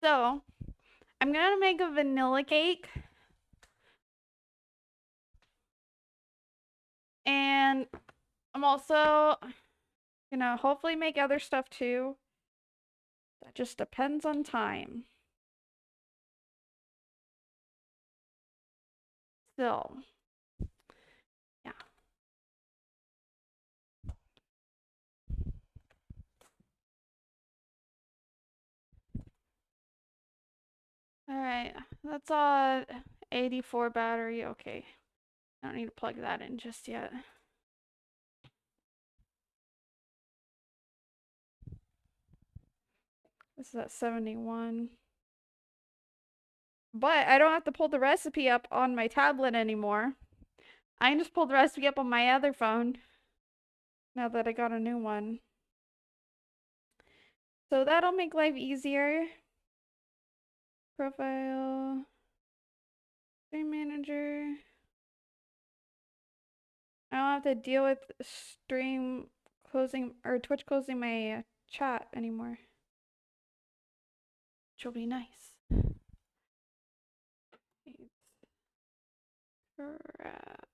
So, I'm gonna make a vanilla cake. And I'm also gonna hopefully make other stuff too. That just depends on time. So, yeah. Alright, that's on 84 battery. Okay. I don't need to plug that in just yet. This is at 71. But I don't have to pull the recipe up on my tablet anymore. I can just pull the recipe up on my other phone now that I got a new one. So that'll make life easier. Profile. Stream manager. I don't have to deal with stream closing or Twitch closing my chat anymore. Which will be nice. Crap.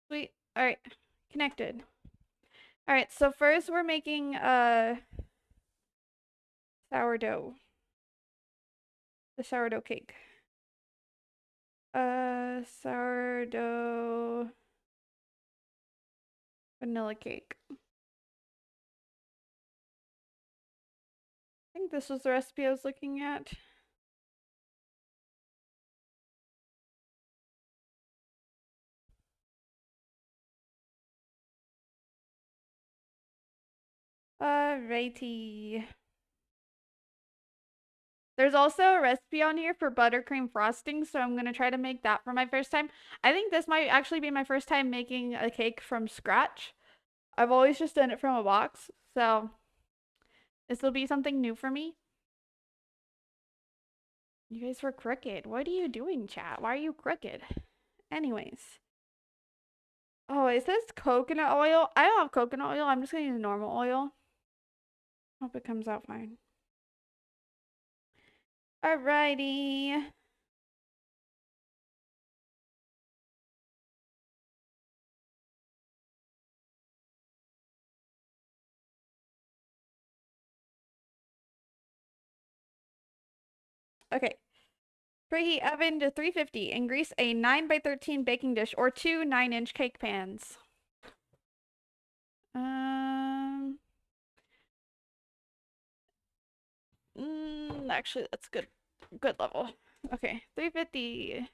Sweet. Alright. Connected. Alright, so first we're making sourdough. The sourdough cake. Sourdough vanilla cake. I think this was the recipe I was looking at. Righty. There's also a recipe on here for buttercream frosting, so I'm gonna try to make that for my first time. I think this might actually be my first time making a cake from scratch. I've always just done it from a box, so this will be something new for me. You guys were crooked. What are you doing, chat? Why are you crooked? Anyways. Oh, it says coconut oil. I don't have coconut oil. I'm just gonna use normal oil. Hope it comes out fine. Alrighty. Okay. Preheat oven to 350 and grease a 9 by 13 baking dish or two 9-inch cake pans. Actually, that's good level. Okay, 350.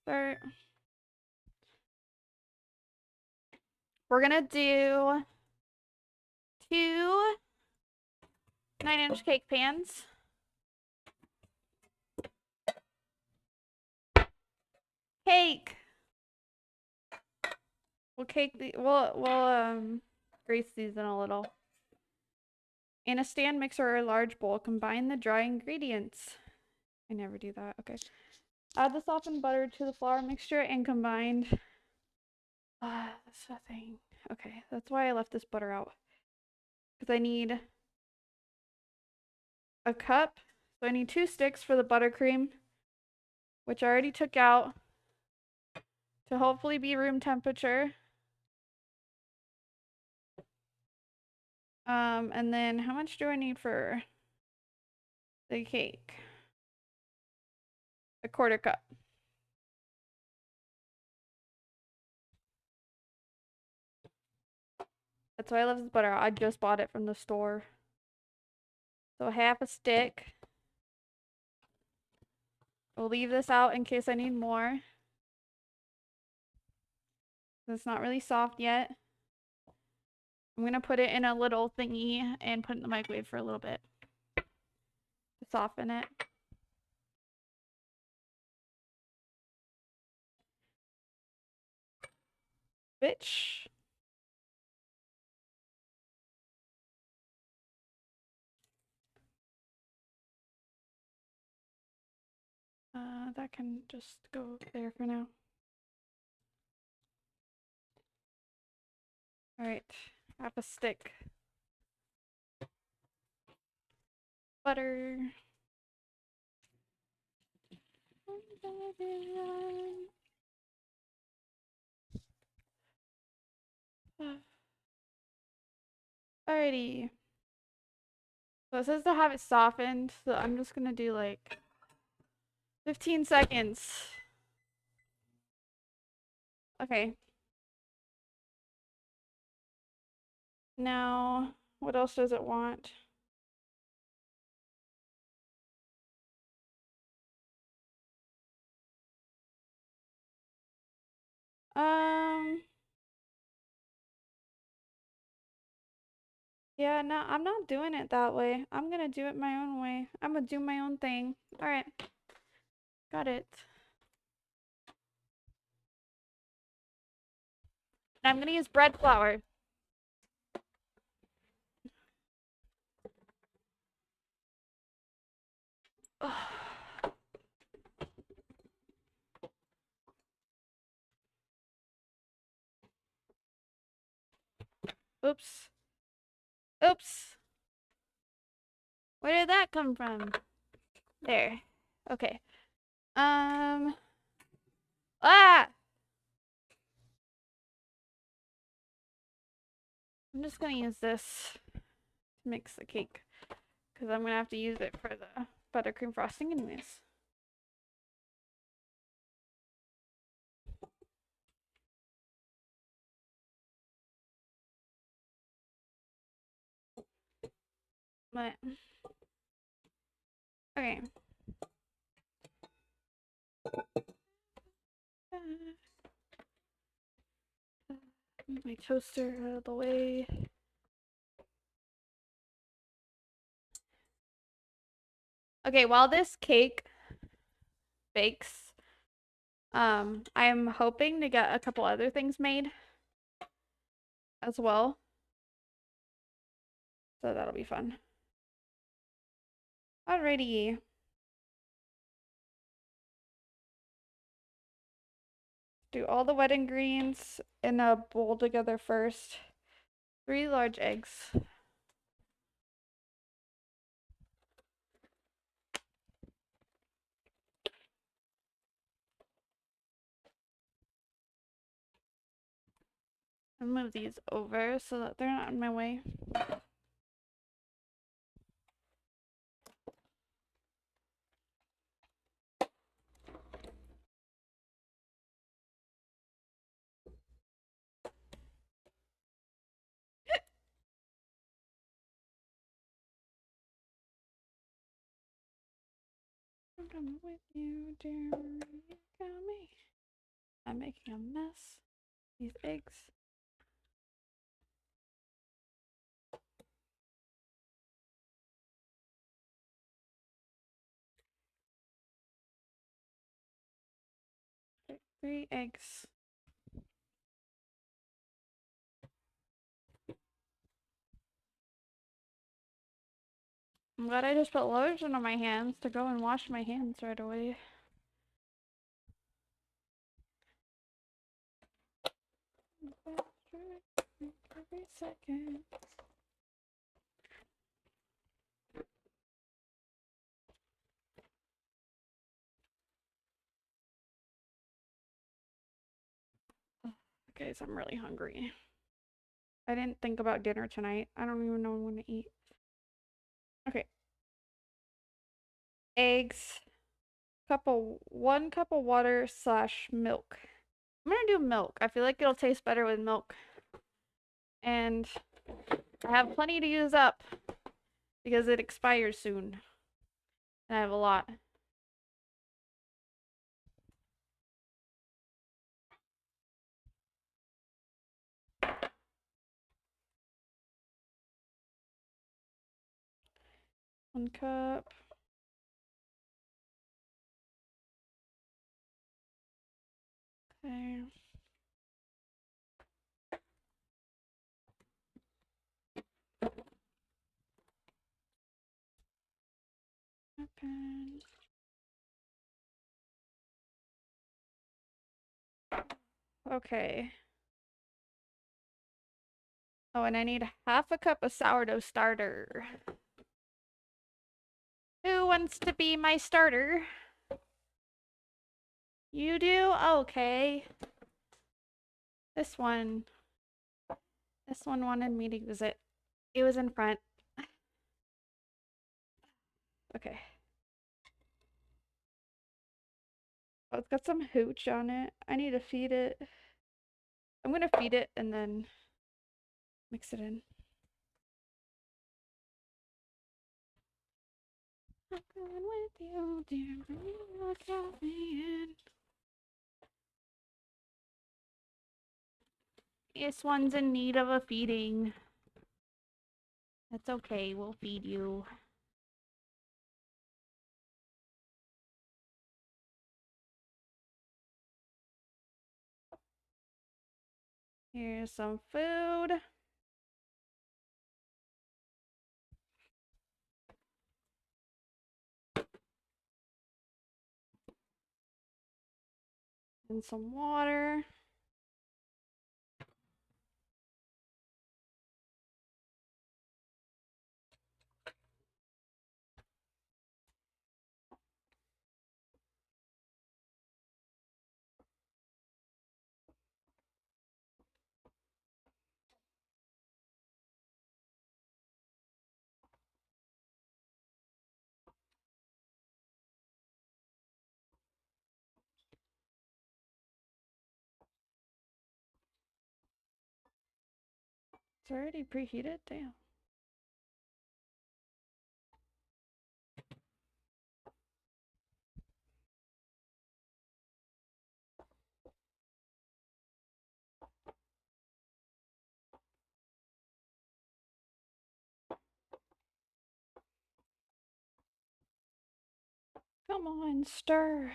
Start. We're gonna do two 9-inch cake pans. Cake. We'll grease these in a little. In a stand mixer or a large bowl, combine the dry ingredients. I never do that. Okay. Add the softened butter to the flour mixture and combined. That's the thing. Okay, that's why I left this butter out. Because I need a cup. So I need 2 sticks for the buttercream, which I already took out to hopefully be room temperature. And then how much do I need for the cake? A 1/4 cup. That's why I left this butter out. I just bought it from the store. So half a stick. We'll leave this out in case I need more. It's not really soft yet. I'm gonna put it in a little thingy and put it in the microwave for a little bit to soften it. Bitch. That can just go there for now. All right. Half a stick. Butter. Alrighty. So it says to have it softened, so I'm just gonna do like 15 seconds. Okay. Now, what else does it want? Yeah, no, I'm not doing it that way. I'm gonna do it my own way. I'm gonna do my own thing. All right, got it. And I'm gonna use bread flour. Oops. Oops. Where did that come from? There. Okay. Ah! I'm just gonna use this to mix the cake because I'm gonna have to use it for the buttercream frosting anyways. But okay. Move my toaster out of the way. Okay, while this cake bakes, I'm hoping to get a couple other things made as well. So that'll be fun. Alrighty. Do all the wet ingredients in a bowl together first. 3 large eggs. I'll move these over so that they're not in my way. I'm coming with you, dear. You got me. I'm making a mess. These eggs. Okay, 3 eggs. I'm glad I just put lotion on my hands to go and wash my hands right away. Every second. Okay, so I'm really hungry. I didn't think about dinner tonight. I don't even know what I'm gonna eat. Okay. Eggs. 1 cup of water / milk. I'm gonna do milk. I feel like it'll taste better with milk. And I have plenty to use up because it expires soon. And I have a lot. One cup. Okay. Open. Okay. Oh, and I need half a cup of sourdough starter. Who wants to be my starter? You do? Okay. This one. This one wanted me to use it. It was in front. Okay. Oh, it's got some hooch on it. I need to feed it. I'm gonna feed it and then mix it in. I'm going with you, dear. Look at me in. This one's in need of a feeding. That's okay, we'll feed you. Here's some food. And some water. It's already preheated? Damn. Come on, stir.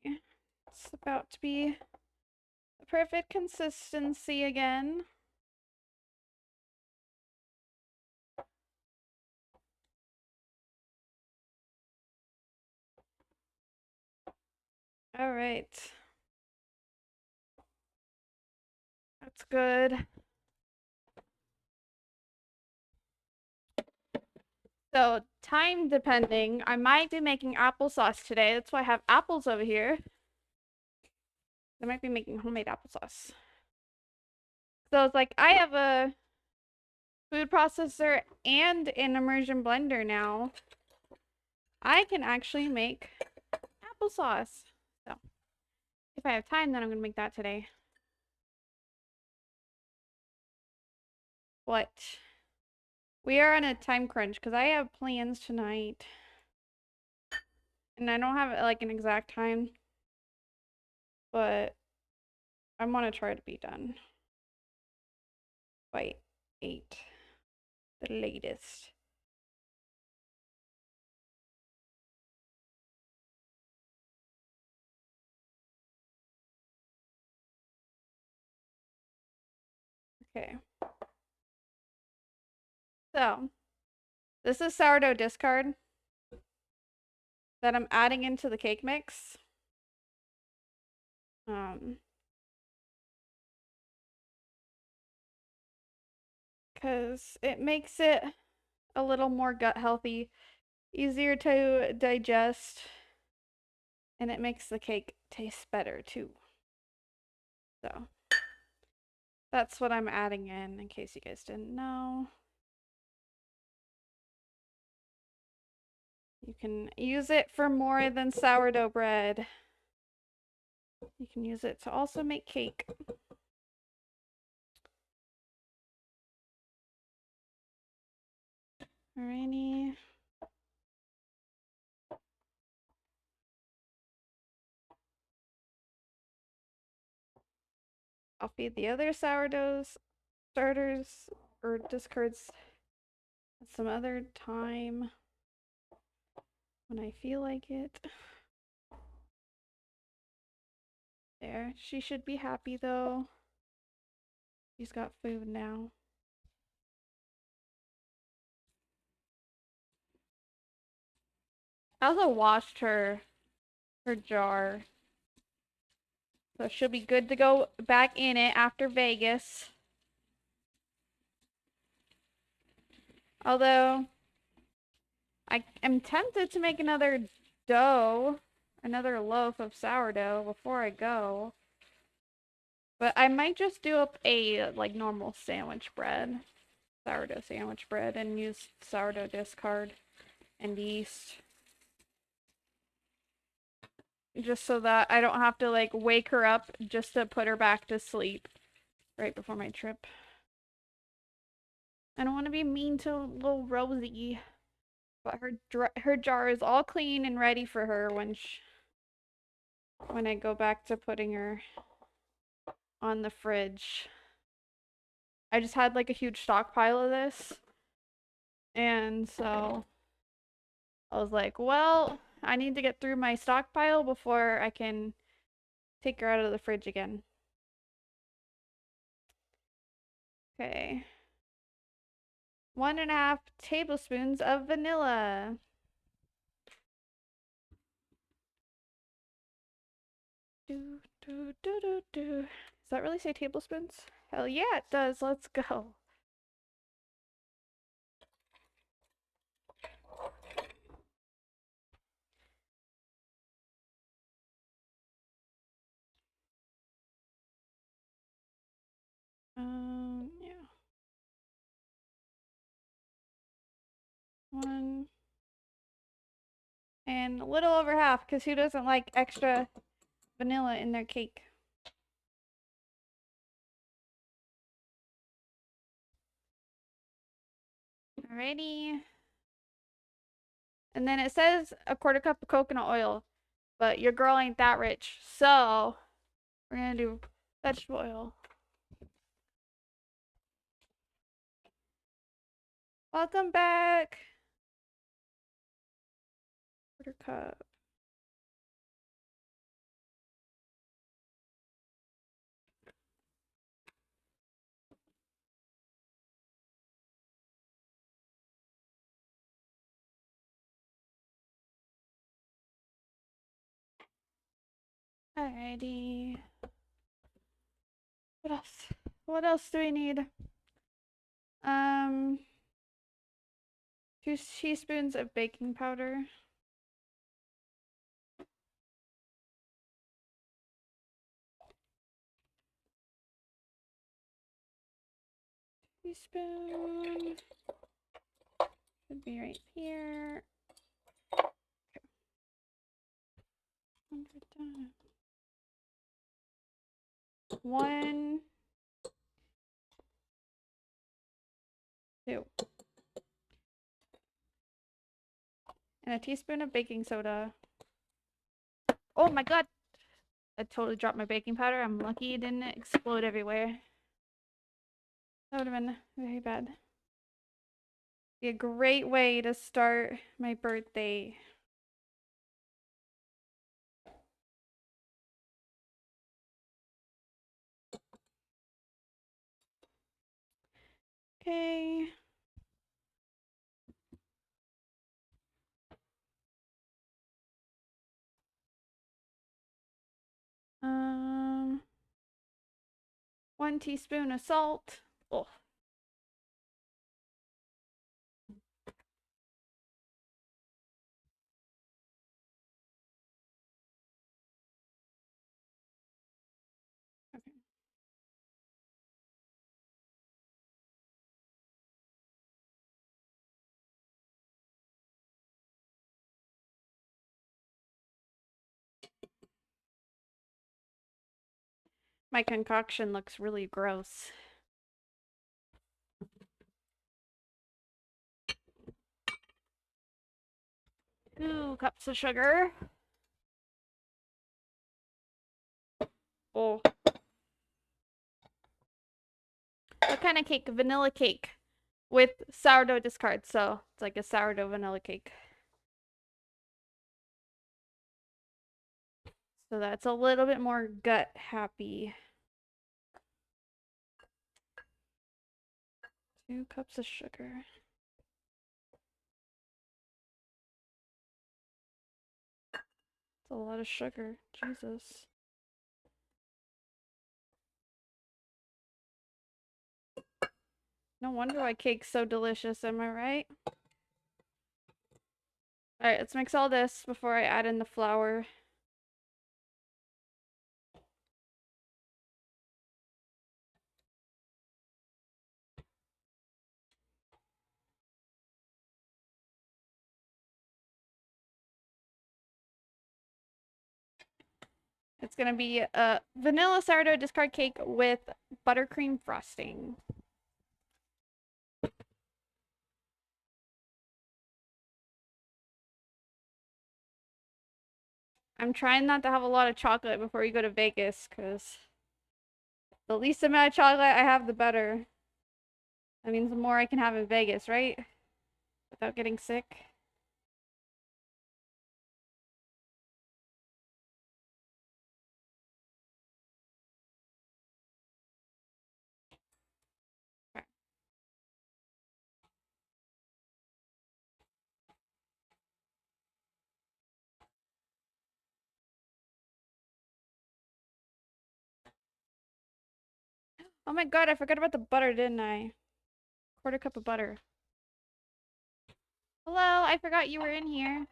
Okay. It's about to be the perfect consistency again. All right. That's good. So, time depending, I might be making applesauce today. That's why I have apples over here. I might be making homemade applesauce. So it's like I have a food processor and an immersion blender now. I can actually make applesauce. So if I have time, then I'm gonna make that today. What? We are on a time crunch because I have plans tonight. And I don't have like an exact time, but I want to try to be done by 8, the latest. Okay. So, this is sourdough discard that I'm adding into the cake mix. Because it makes it a little more gut healthy, easier to digest, and it makes the cake taste better too. So, that's what I'm adding in case you guys didn't know. You can use it for more than sourdough bread. You can use it to also make cake. Alrighty. I'll feed the other sourdoughs, starters, or discards some other time when I feel like it. There. She should be happy though. She's got food now. I also washed her jar. So she'll be good to go back in it after Vegas. Although I am tempted to make another loaf of sourdough before I go. But I might just do up a like normal sandwich bread, sourdough sandwich bread, and use sourdough discard and yeast. Just so that I don't have to like wake her up just to put her back to sleep right before my trip. I don't want to be mean to little Rosie. But her jar is all clean and ready for her when I go back to putting her on the fridge. I just had like a huge stockpile of this. And so I was like, well, I need to get through my stockpile before I can take her out of the fridge again. Okay. 1.5 tablespoons of vanilla. Does that really say tablespoons? Hell yeah, it does. Let's go. Yeah. 1 and a little over half, because who doesn't like extra vanilla in their cake? Alrighty. And then it says a 1/4 cup of coconut oil, but your girl ain't that rich, so we're gonna do vegetable oil. Welcome back. 1/4 cup. Alrighty. What else? What else do we need? 2 teaspoons of baking powder. Teaspoon. Should be right here. Okay. 1, 2. And a teaspoon of baking soda. Oh my god! I totally dropped my baking powder. I'm lucky it didn't explode everywhere. That would have been very bad. Be a great way to start my birthday. Okay. 1 teaspoon of salt. Oh. Okay. My concoction looks really gross. 2 cups of sugar. Oh. What kind of cake? Vanilla cake. with sourdough discard, so it's like a sourdough vanilla cake. So that's a little bit more gut happy. 2 cups of sugar. It's a lot of sugar. Jesus. No wonder why cake's so delicious, am I right? Alright, let's mix all this before I add in the flour. It's gonna be a vanilla sourdough discard cake with buttercream frosting. I'm trying not to have a lot of chocolate before you go to Vegas, because the least amount of chocolate I have, the better. That means the more I can have in Vegas, right? Without getting sick. Okay. Oh my god, I forgot about the butter, didn't I? 1/4 cup of butter. Hello, I forgot you were in here.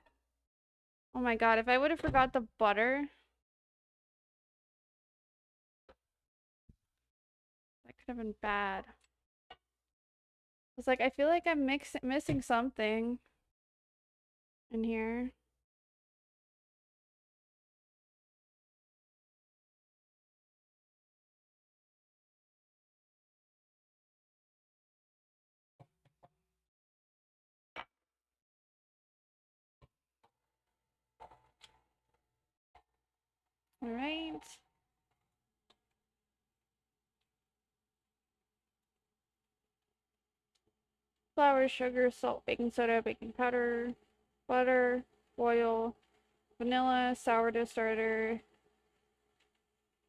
Oh my god, if I would have forgot the butter, that could have been bad. It's like, I feel like I'm missing something in here. Alright. Flour, sugar, salt, baking soda, baking powder, butter, oil, vanilla, sourdough starter,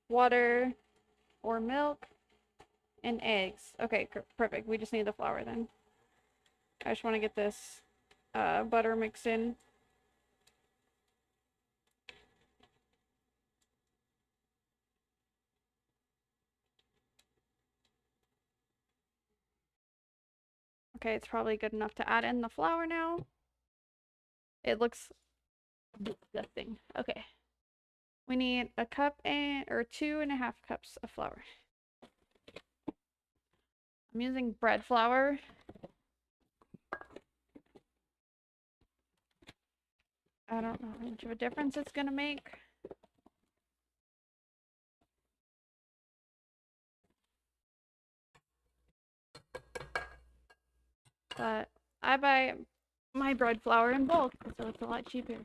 water or milk, and eggs. Okay, perfect. We just need the flour then. I just want to get this butter mixed in. Okay, it's probably good enough to add in the flour now. It looks disgusting. Okay. We need a cup or 2.5 cups of flour. I'm using bread flour. I don't know how much of a difference it's gonna make. But I buy my bread flour in bulk, so it's a lot cheaper.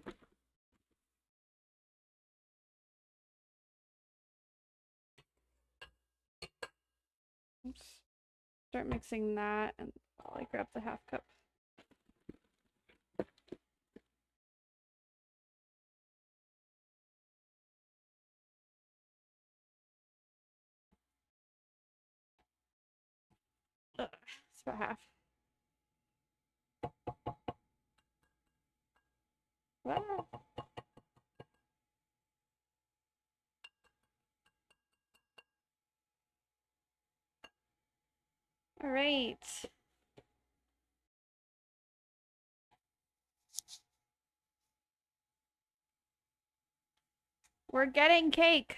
Oops. Start mixing that, and I'll grab the 1/2 cup. It's about half. Wow. All right. We're getting cake.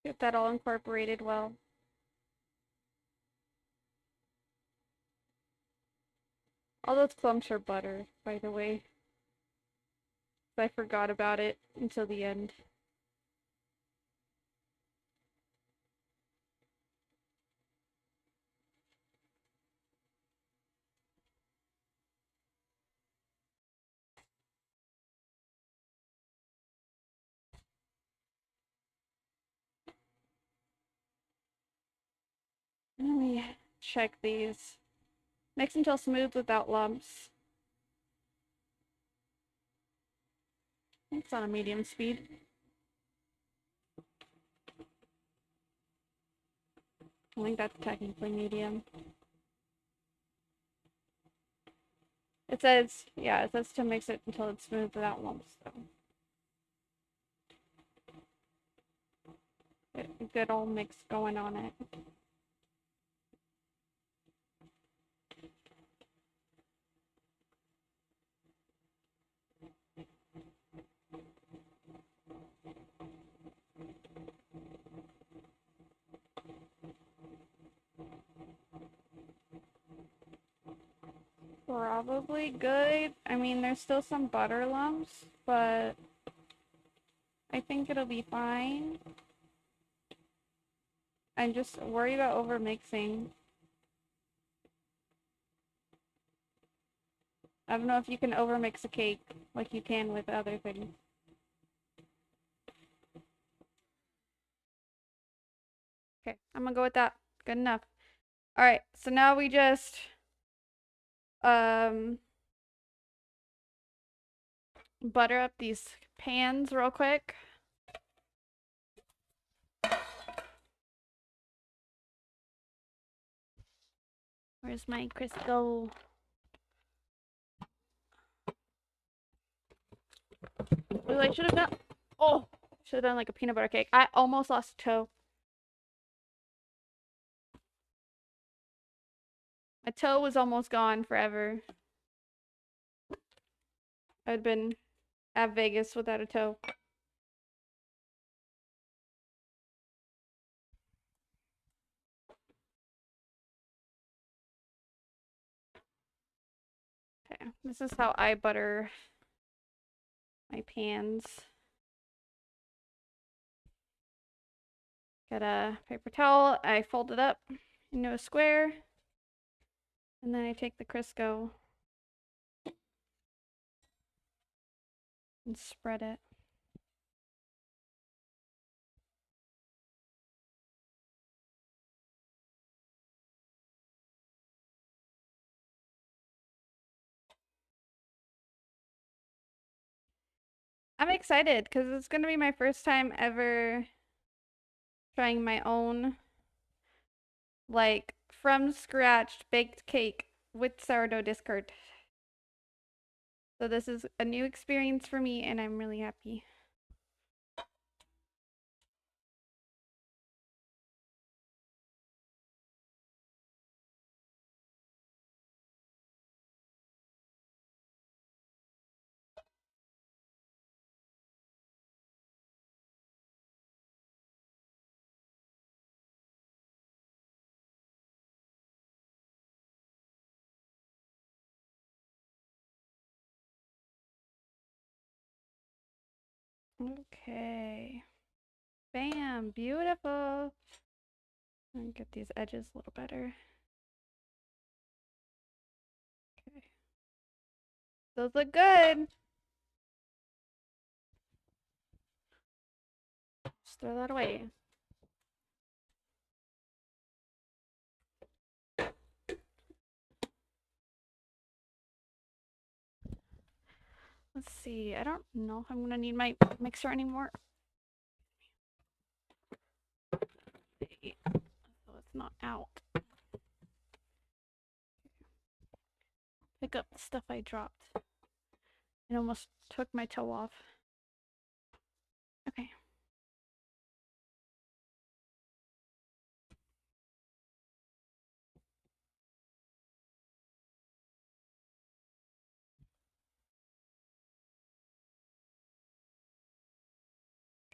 Get that all incorporated well. All those clumps are butter, by the way. I forgot about it until the end. Let me check these. Mix until smooth without lumps. It's on a medium speed. I think that's technically medium. It says, yeah, it says to mix it until it's smooth without lumps. So. A good old mix going on it. Probably good. I mean, there's still some butter lumps, but I think it'll be fine. I'm just worried about over mixing. I don't know if you can over mix a cake like you can with other things. Okay, I'm gonna go with that. Good enough. All right, so now we just butter up these pans real quick. Where's my Crisco? Ooh, I should have done. Oh, should have done like a peanut butter cake. I almost lost a toe. My toe was almost gone forever. I'd been at Vegas without a toe. Okay, this is how I butter my pans. Get a paper towel, I fold it up into a square, and then I take the Crisco and spread it. I'm excited because it's going to be my first time ever trying my own, like, from scratch baked cake with sourdough discard. So this is a new experience for me, and I'm really happy. Okay. Bam, beautiful. And get these edges a little better. Okay. Those look good. Just throw that away. Let's see. I don't know if I'm gonna need my mixer anymore. So it's not out. Pick up the stuff I dropped. It almost took my toe off. Okay.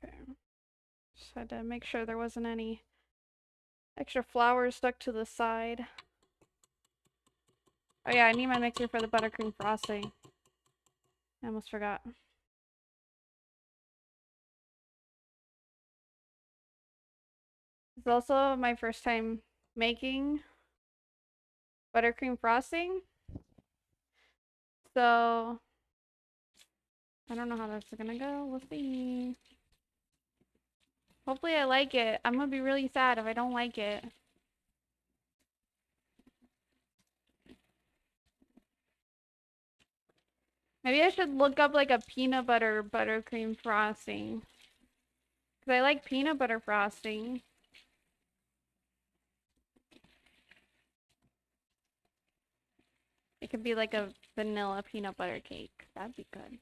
Okay. Just had to make sure there wasn't any extra flour stuck to the side. Oh yeah, I need my mixer for the buttercream frosting. I almost forgot. It's also my first time making buttercream frosting. So I don't know how that's gonna go. We'll see. Hopefully I like it. I'm gonna be really sad if I don't like it. Maybe I should look up like a peanut butter buttercream frosting. Because I like peanut butter frosting. It could be like a vanilla peanut butter cake. That'd be good.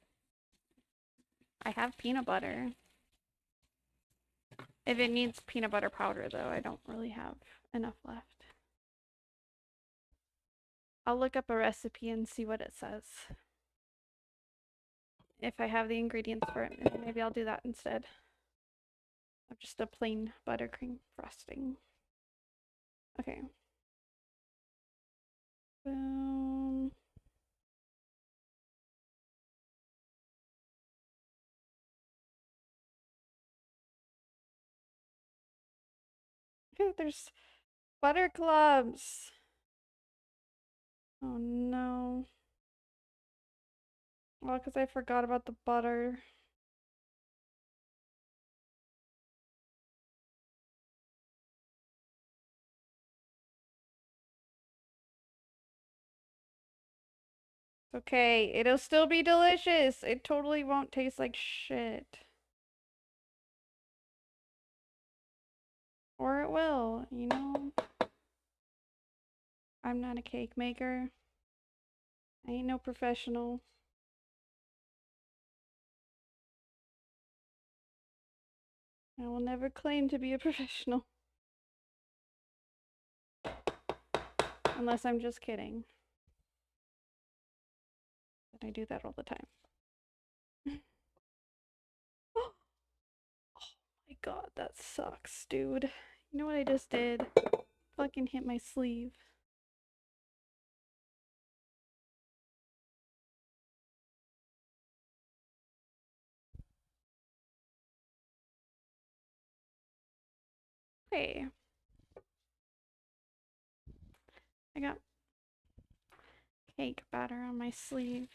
I have peanut butter. If it needs peanut butter powder though, I don't really have enough left. I'll look up a recipe and see what it says. If I have the ingredients for it, maybe I'll do that instead of just a plain buttercream frosting. Okay. Boom. There's butter clumps. Oh no. Well, because I forgot about the butter. Okay, it'll still be delicious. It totally won't taste like shit. Or it will, you know? I'm not a cake maker. I ain't no professional. I will never claim to be a professional. Unless I'm just kidding. But I do that all the time. Oh my god, that sucks, dude. You know what I just did? Fucking hit my sleeve. Hey. I got cake batter on my sleeve.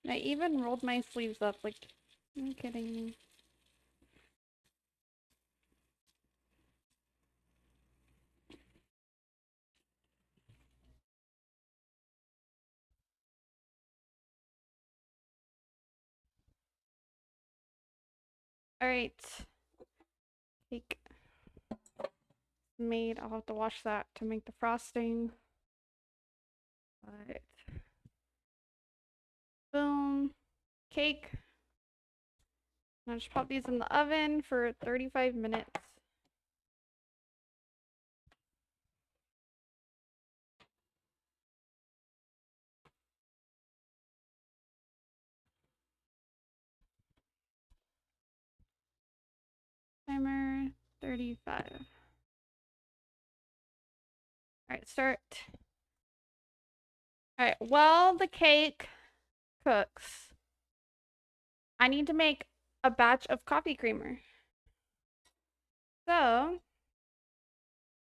I even rolled my sleeves up, like, are you kidding me? Alright. Cake made. I'll have to wash that to make the frosting. But boom. Cake. I'll just pop these in the oven for 35 minutes. Timer 35. Alright, start. Alright, while the cake cooks, I need to make a batch of coffee creamer. So,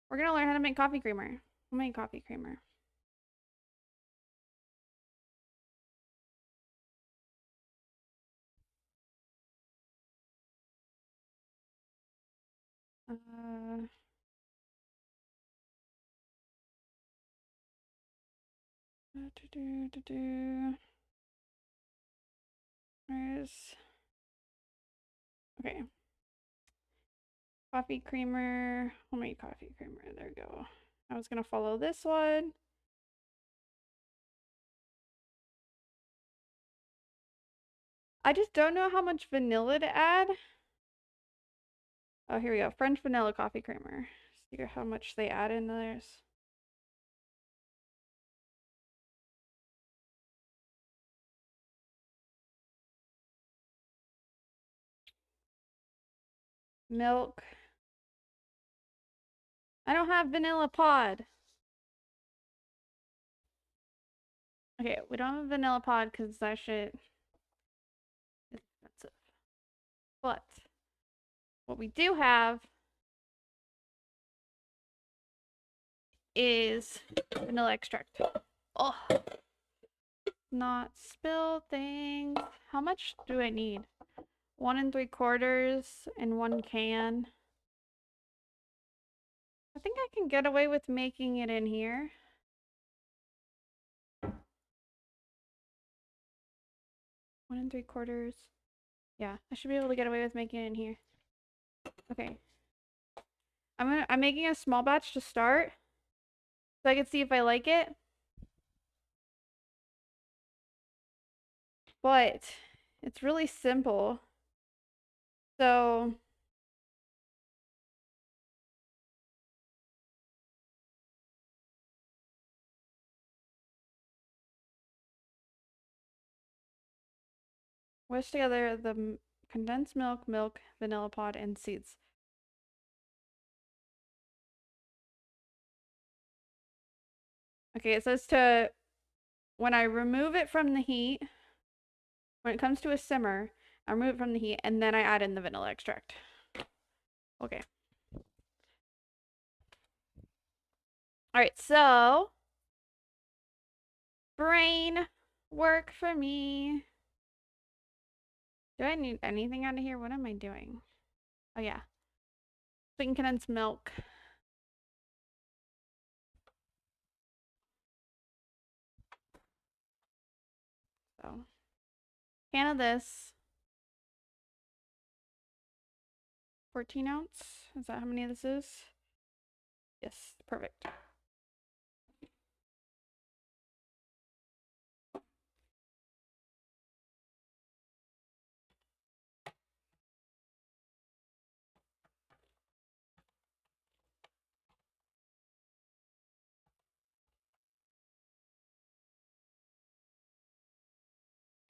we're gonna learn how to make coffee creamer. We'll make coffee creamer. Uh, Where's okay? Coffee creamer. Homemade coffee creamer. There we go. I was gonna follow this one. I just don't know how much vanilla to add. Oh, here we go. French vanilla coffee creamer. See how much they add in theirs. Milk. I don't have vanilla pod. Okay, we don't have a vanilla pod because that shit is expensive. But what we do have is vanilla extract. Oh, not spill things. How much do I need? 1 3/4 and 1 can. I think I can get away with making it in here. 1 3/4. Yeah, I should be able to get away with making it in here. Okay. I'm making a small batch to start so I can see if I like it. But it's really simple. So whisk together the condensed milk, vanilla pod, and seeds. Okay, it says to, when I remove it from the heat, when it comes to a simmer, I remove it from the heat and then I add in the vanilla extract. Okay. Alright, so brain work for me. Do I need anything out of here? What am I doing? Oh yeah. Sweetened condensed milk. So can of this. 14 ounce. Is that how many this is? Yes, perfect.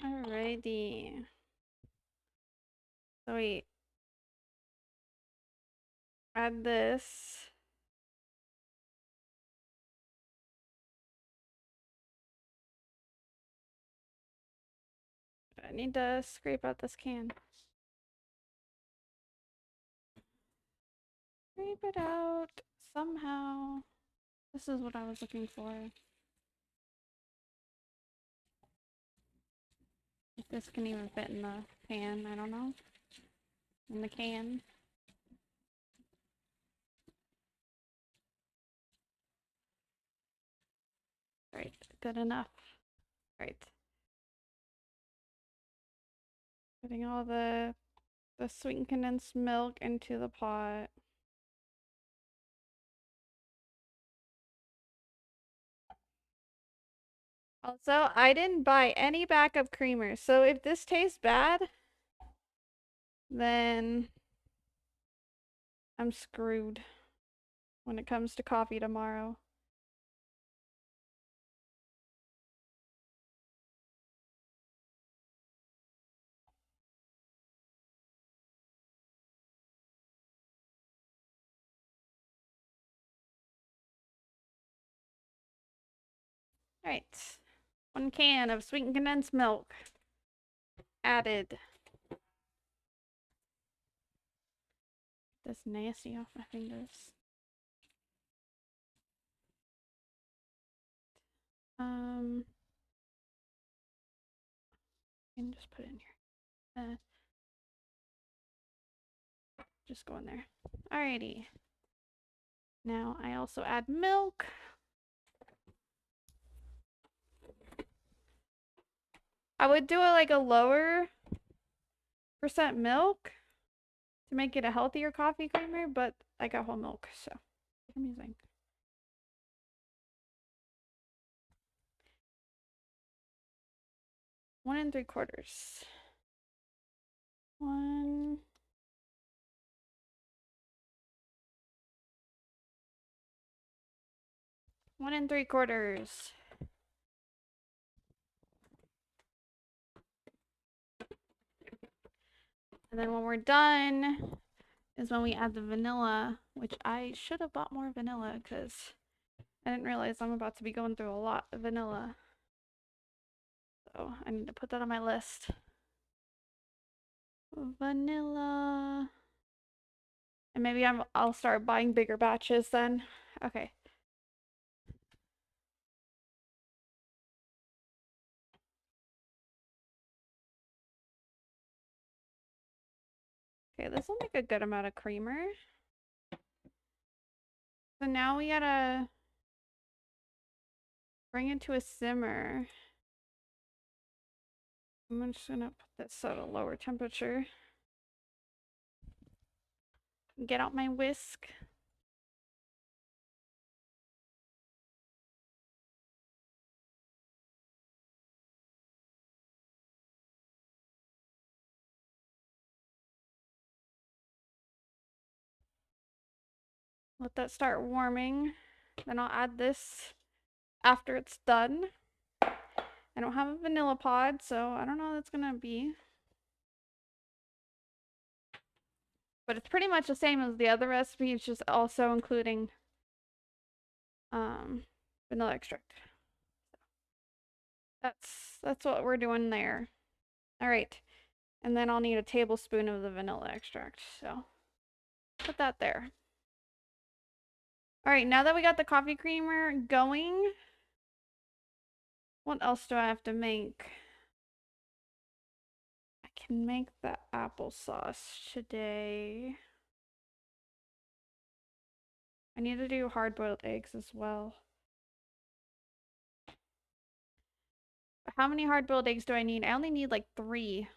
Alrighty. So wait. Add this. I need to scrape out this can. Scrape it out somehow. This is what I was looking for. If this can even fit in the pan, I don't know. In the can. Right, good enough. Right. Putting all the sweetened condensed milk into the pot. Also, I didn't buy any backup creamer, so if this tastes bad, then I'm screwed when it comes to coffee tomorrow. Alright. 1 can of sweetened condensed milk added. This nasty off my fingers. And just put it in here. Just go in there. Alrighty. Now I also add milk. I would do it like a lower percent milk to make it a healthier coffee creamer, but I got whole milk, so I'm using. One 3/4. 1 1 3/4. And then when we're done is when we add the vanilla, which I should have bought more vanilla because I didn't realize I'm about to be going through a lot of vanilla. So I need to put that on my list. Vanilla. And maybe I'll start buying bigger batches then. Okay. Okay, this will make a good amount of creamer. So now we gotta bring it to a simmer. I'm just gonna put this at a lower temperature. Get out my whisk. Let that start warming. Then I'll add this after it's done. I don't have a vanilla pod, so I don't know what it's gonna be. But it's pretty much the same as the other recipe, it's just also including vanilla extract. That's what we're doing there. All right. And then I'll need a tablespoon of the vanilla extract. So put that there. All right, now that we got the coffee creamer going, what else do I have to make? I can make the applesauce today. I need to do hard-boiled eggs as well. How many hard-boiled eggs do I need? I only need like 3.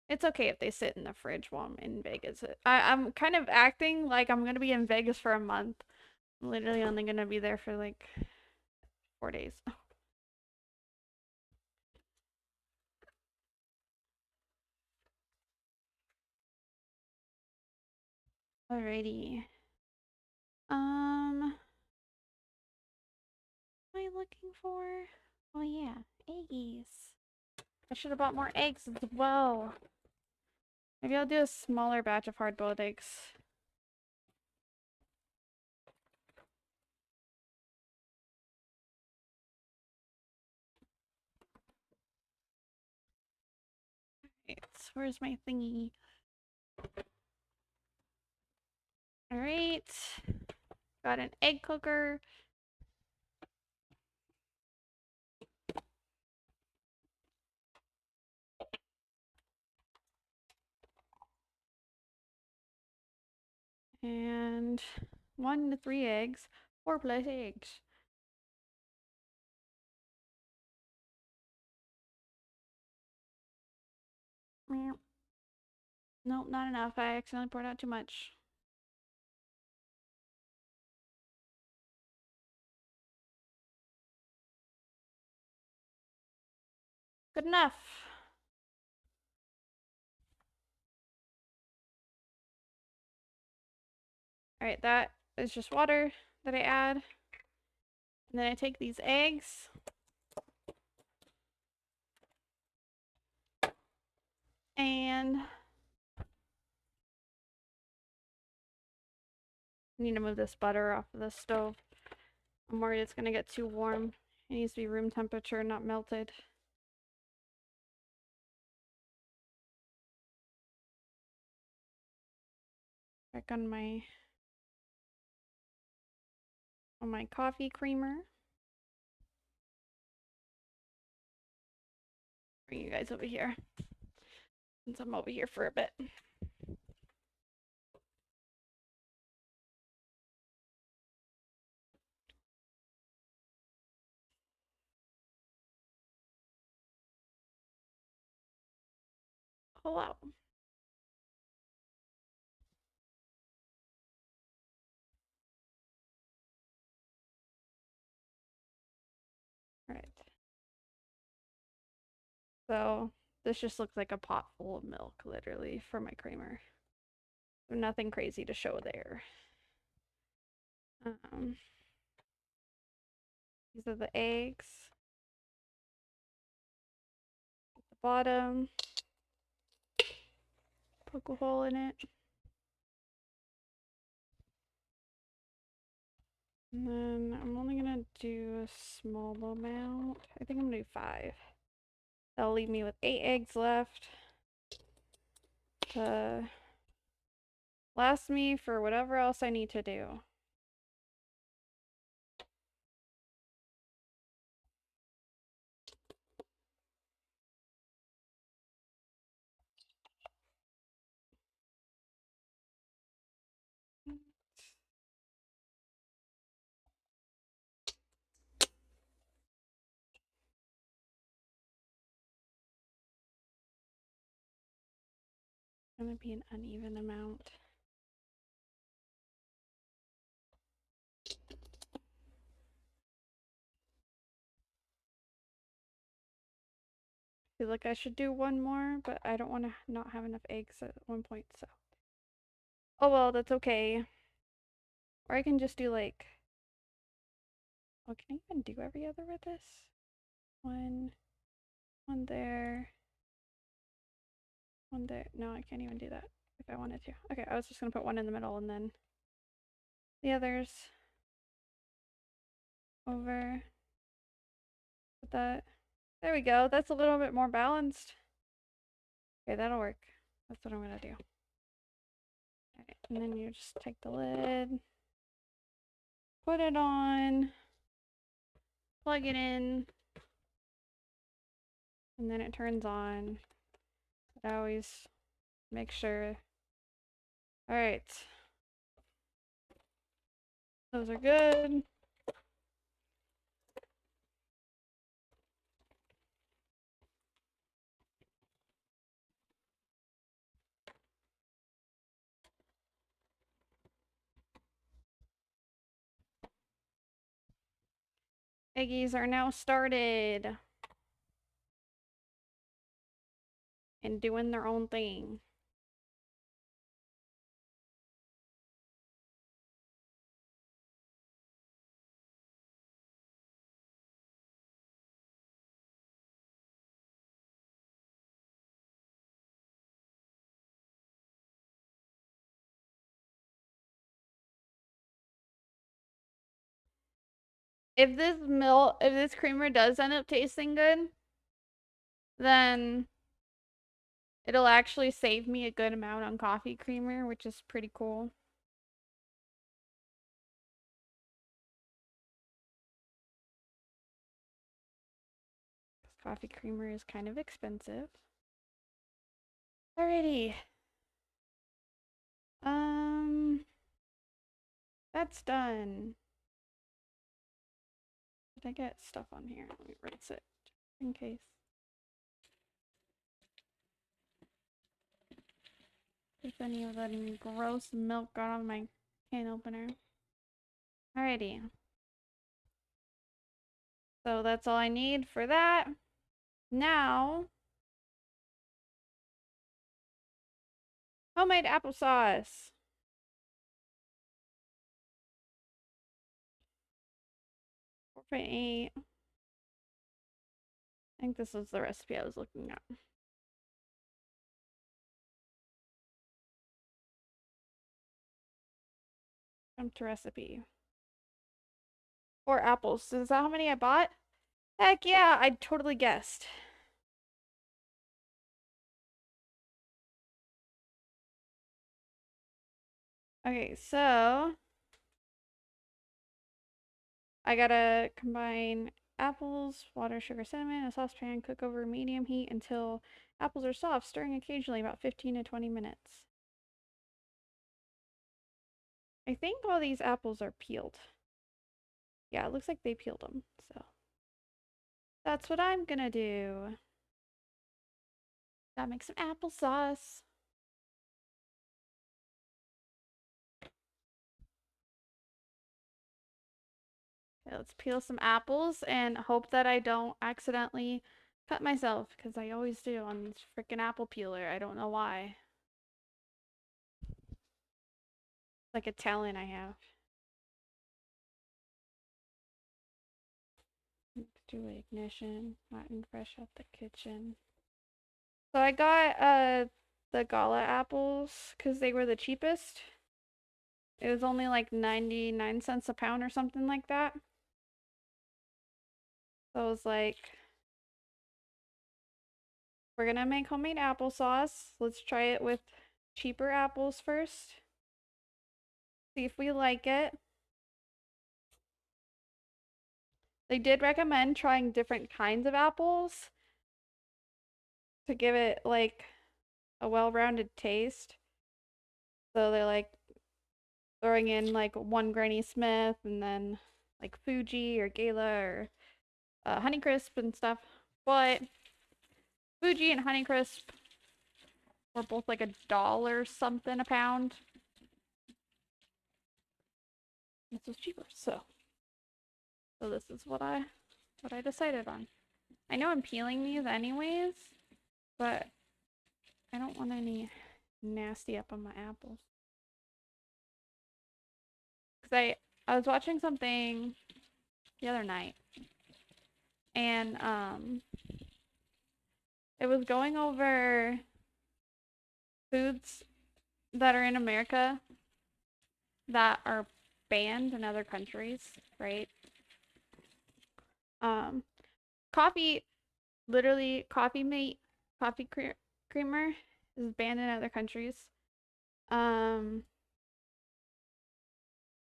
It's okay if they sit in the fridge while I'm in Vegas. I'm kind of acting like I'm gonna be in Vegas for a month. I'm literally only gonna be there for like 4 days. Alrighty. What am I looking for? Oh yeah, eggies. I should have bought more eggs as well. Maybe I'll do a smaller batch of hard-boiled eggs. Alright, so where's my thingy? Alright. Got an egg cooker. And 1 to 3 eggs. 4 plus eggs. Nope, not enough. I accidentally poured out too much. Good enough. Alright, that is just water that I add. And then I take these eggs. And I need to move this butter off of the stove. I'm worried it's gonna get too warm. It needs to be room temperature, not melted. Back on my coffee creamer. Bring you guys over here. Since I'm over here for a bit. Oh wow. Alright. So this just looks like a pot full of milk, literally, for my creamer. So nothing crazy to show there. These are the eggs. At the bottom. Poke a hole in it. And then I'm only gonna do a small amount. I think I'm gonna do 5. That'll leave me with 8 eggs left to last me for whatever else I need to do. It's gonna be an uneven amount. I feel like I should do one more, but I don't want to not have enough eggs at one point, so. Oh well, that's okay. Or I can just do like. Oh, can I even do every other with this? One there. One there. No, I can't even do that if I wanted to. Okay, I was just gonna put one in the middle and then the others over. Put that. There we go. That's a little bit more balanced. Okay, that'll work. That's what I'm gonna do. Alright, and then you just take the lid, put it on, plug it in, and then it turns on. But I always make sure. Alright. Those are good. Eggies are now started and doing their own thing. If this creamer does end up tasting good, then it'll actually save me a good amount on coffee creamer, which is pretty cool. Coffee creamer is kind of expensive. Alrighty. That's done. Did I get stuff on here? Let me rinse it in case. If any of that gross milk got on my can opener. Alrighty. So that's all I need for that. Now, homemade applesauce. 4.8. I think this was the recipe I was looking at. Jump to recipe. 4 apples. Is that how many I bought? Heck yeah, I totally guessed. Okay, so I gotta combine apples, water, sugar, cinnamon, a saucepan, cook over medium heat until apples are soft, stirring occasionally about 15 to 20 minutes. I think all these apples are peeled. Yeah, it looks like they peeled them, so that's what I'm gonna do. Gotta make some applesauce. Okay, let's peel some apples and hope that I don't accidentally cut myself, because I always do on this freaking apple peeler. I don't know why. It's like a talent I have. Let's do ignition, hot and fresh out the kitchen. So I got the gala apples because they were the cheapest. It was only like 99 cents a pound or something like that. So I was like, we're gonna make homemade applesauce. Let's try it with cheaper apples first. See if we like it. They did recommend trying different kinds of apples to give it like a well-rounded taste. So they're like throwing in like one Granny Smith and then like Fuji or Gala or Honeycrisp and stuff. But Fuji and Honeycrisp were both like $1 something a pound. This was cheaper, so this is what I decided on. I know I'm peeling these anyways, but I don't want any nasty up on my apples. Cause I was watching something the other night, and it was going over foods that are in America that are banned in other countries, right? Coffee, literally coffee mate, creamer is banned in other countries.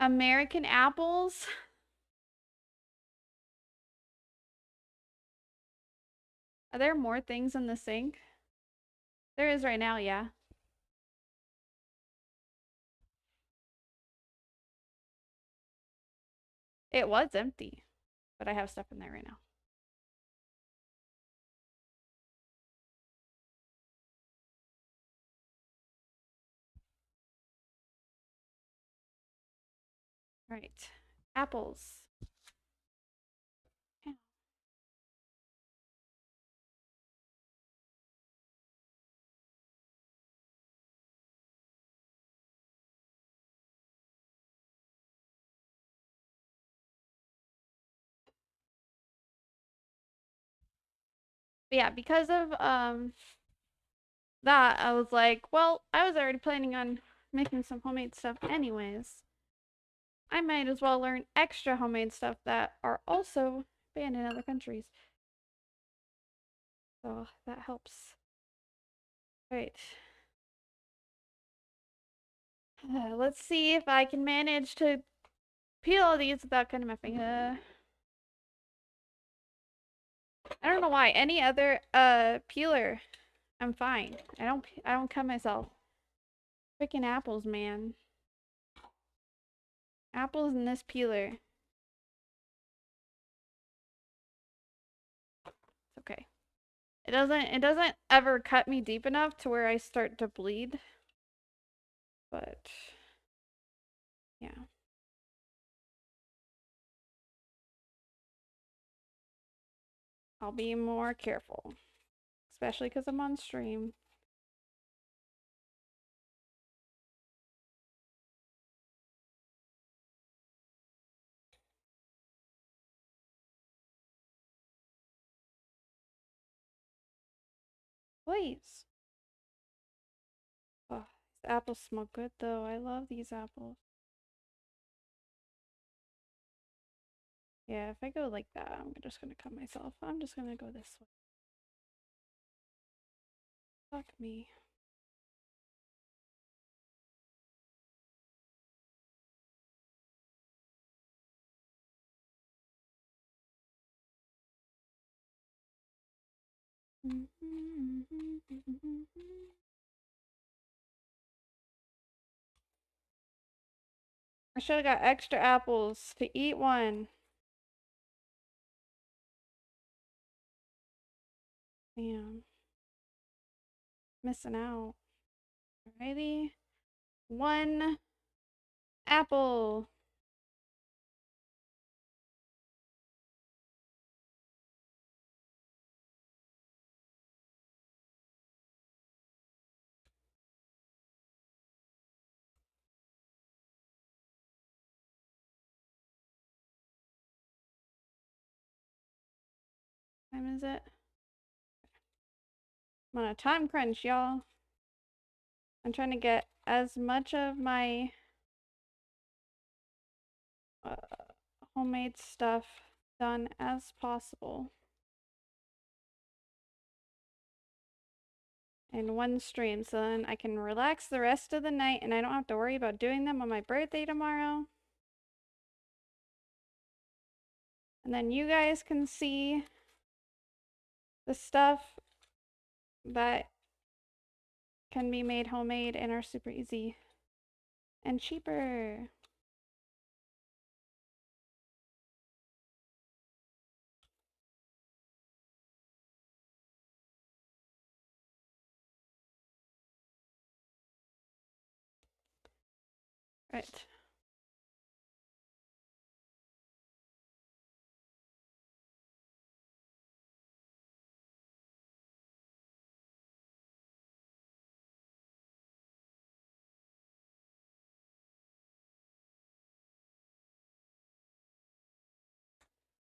American apples. Are there more things in the sink? There is right now, yeah. It was empty, but I have stuff in there right now. All right, apples. Yeah. But yeah, because of that, I was like, well, I was already planning on making some homemade stuff anyways. I might as well learn extra homemade stuff that are also banned in other countries. So that helps. Right. Let's see if I can manage to peel all these without cutting my finger. I don't know why. Any other peeler, I'm fine. I don't cut myself. Freaking apples, man. Apples in this peeler. It's okay. It doesn't ever cut me deep enough to where I start to bleed. But yeah. I'll be more careful. Especially because I'm on stream. Please. Oh, these apples smell good though. I love these apples. Yeah, if I go like that, I'm just gonna cut myself. I'm just gonna go this way. Fuck me. I should have got extra apples to eat one. Damn. Missing out. Alrighty. One apple. What time is it? I'm on a time crunch, y'all. I'm trying to get as much of my uh, homemade stuff done as possible in one stream, so then I can relax the rest of the night and I don't have to worry about doing them on my birthday tomorrow. And then you guys can see the stuff that can be made homemade and are super easy and cheaper. Right.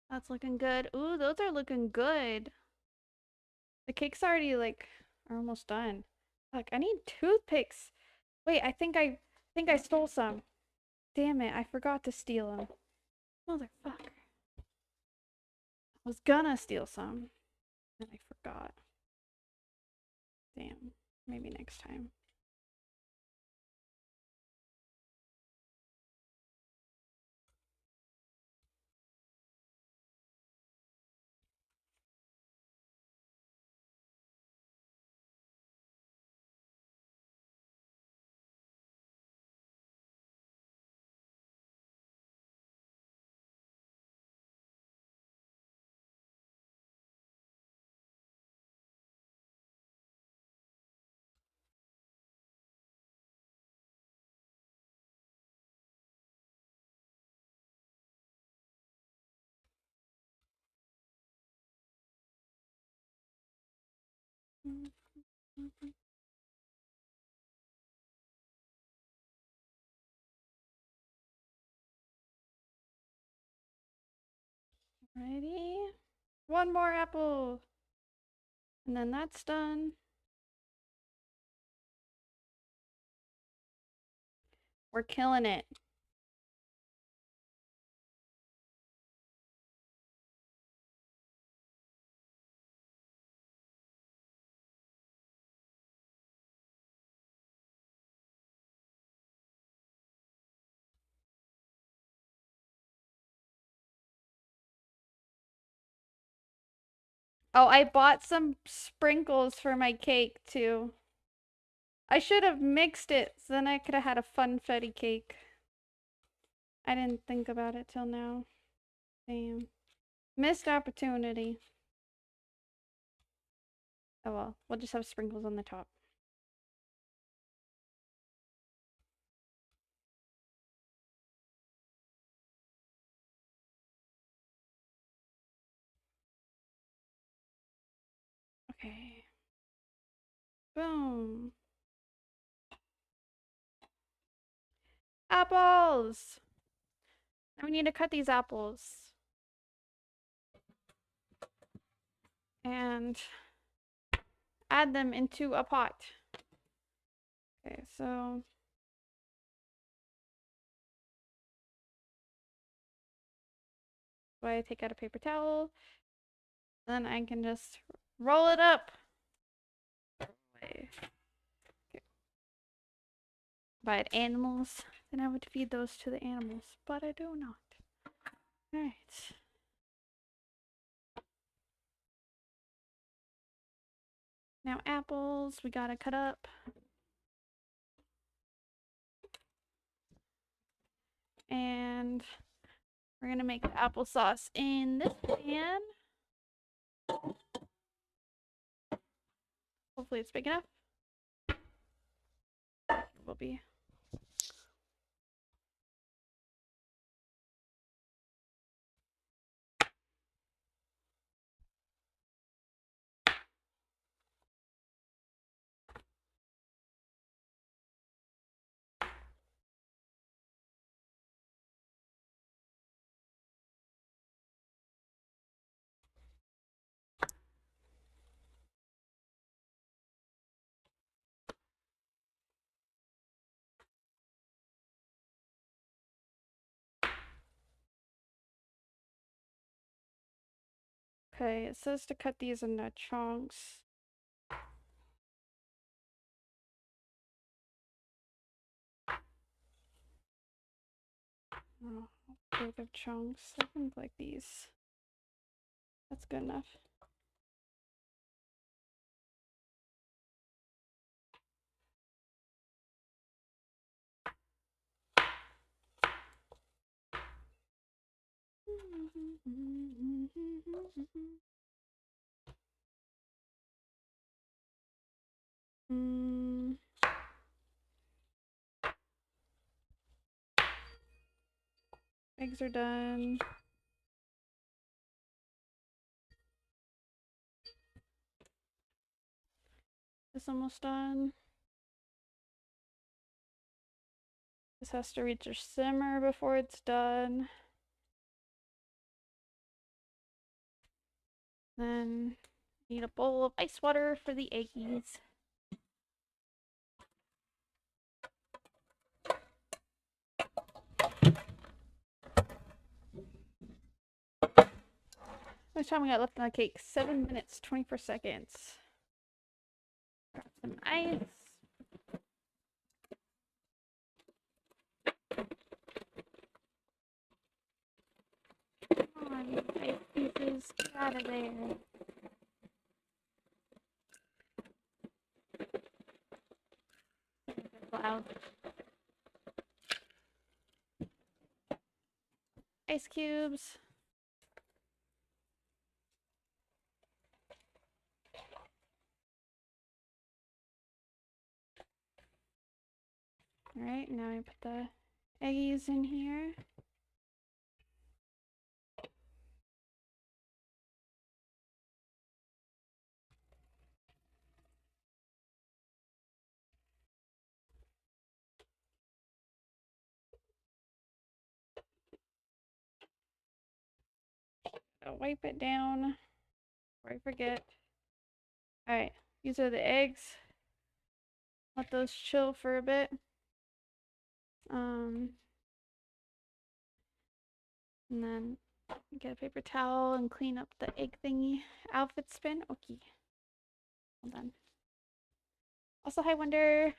That's looking good. Ooh, those are looking good. The cake's already like are almost done. Look, I need toothpicks. Wait, I think I stole some. Damn it, I forgot to steal them. Motherfucker. I was gonna steal some. And I forgot. Damn. Maybe next time. Ready? One more apple. And then that's done. We're killing it. Oh, I bought some sprinkles for my cake too. I should have mixed it so then I could have had a funfetti cake. I didn't think about it till now. Damn. Missed opportunity. Oh well, we'll just have sprinkles on the top. Okay. Boom. Apples! Now we need to cut these apples. And add them into a pot. Okay, so I take out a paper towel. Then I can just roll it up. Okay. If I had animals, then I would feed those to the animals, but I do not. Alright. Now apples, we gotta cut up. And we're gonna make the applesauce in this pan. Hopefully it's big enough. It will be. Okay, it says to cut these into chunks. Oh, big of chunks. I think like these. That's good enough. Eggs are done. It's almost done. This has to reach a simmer before it's done. Then need a bowl of ice water for the eggies. How much time we got left on the cake? 7 minutes, 24 seconds. Some ice. Come on, ice pieces, get out of there. Loud. Ice cubes. Alright, now I put the eggies in here. Wipe it down before I forget. Alright, these are the eggs. Let those chill for a bit. And then get a paper towel and clean up the egg thingy. Outfit spin. Okay. Hold on. Also, hi, Wonder.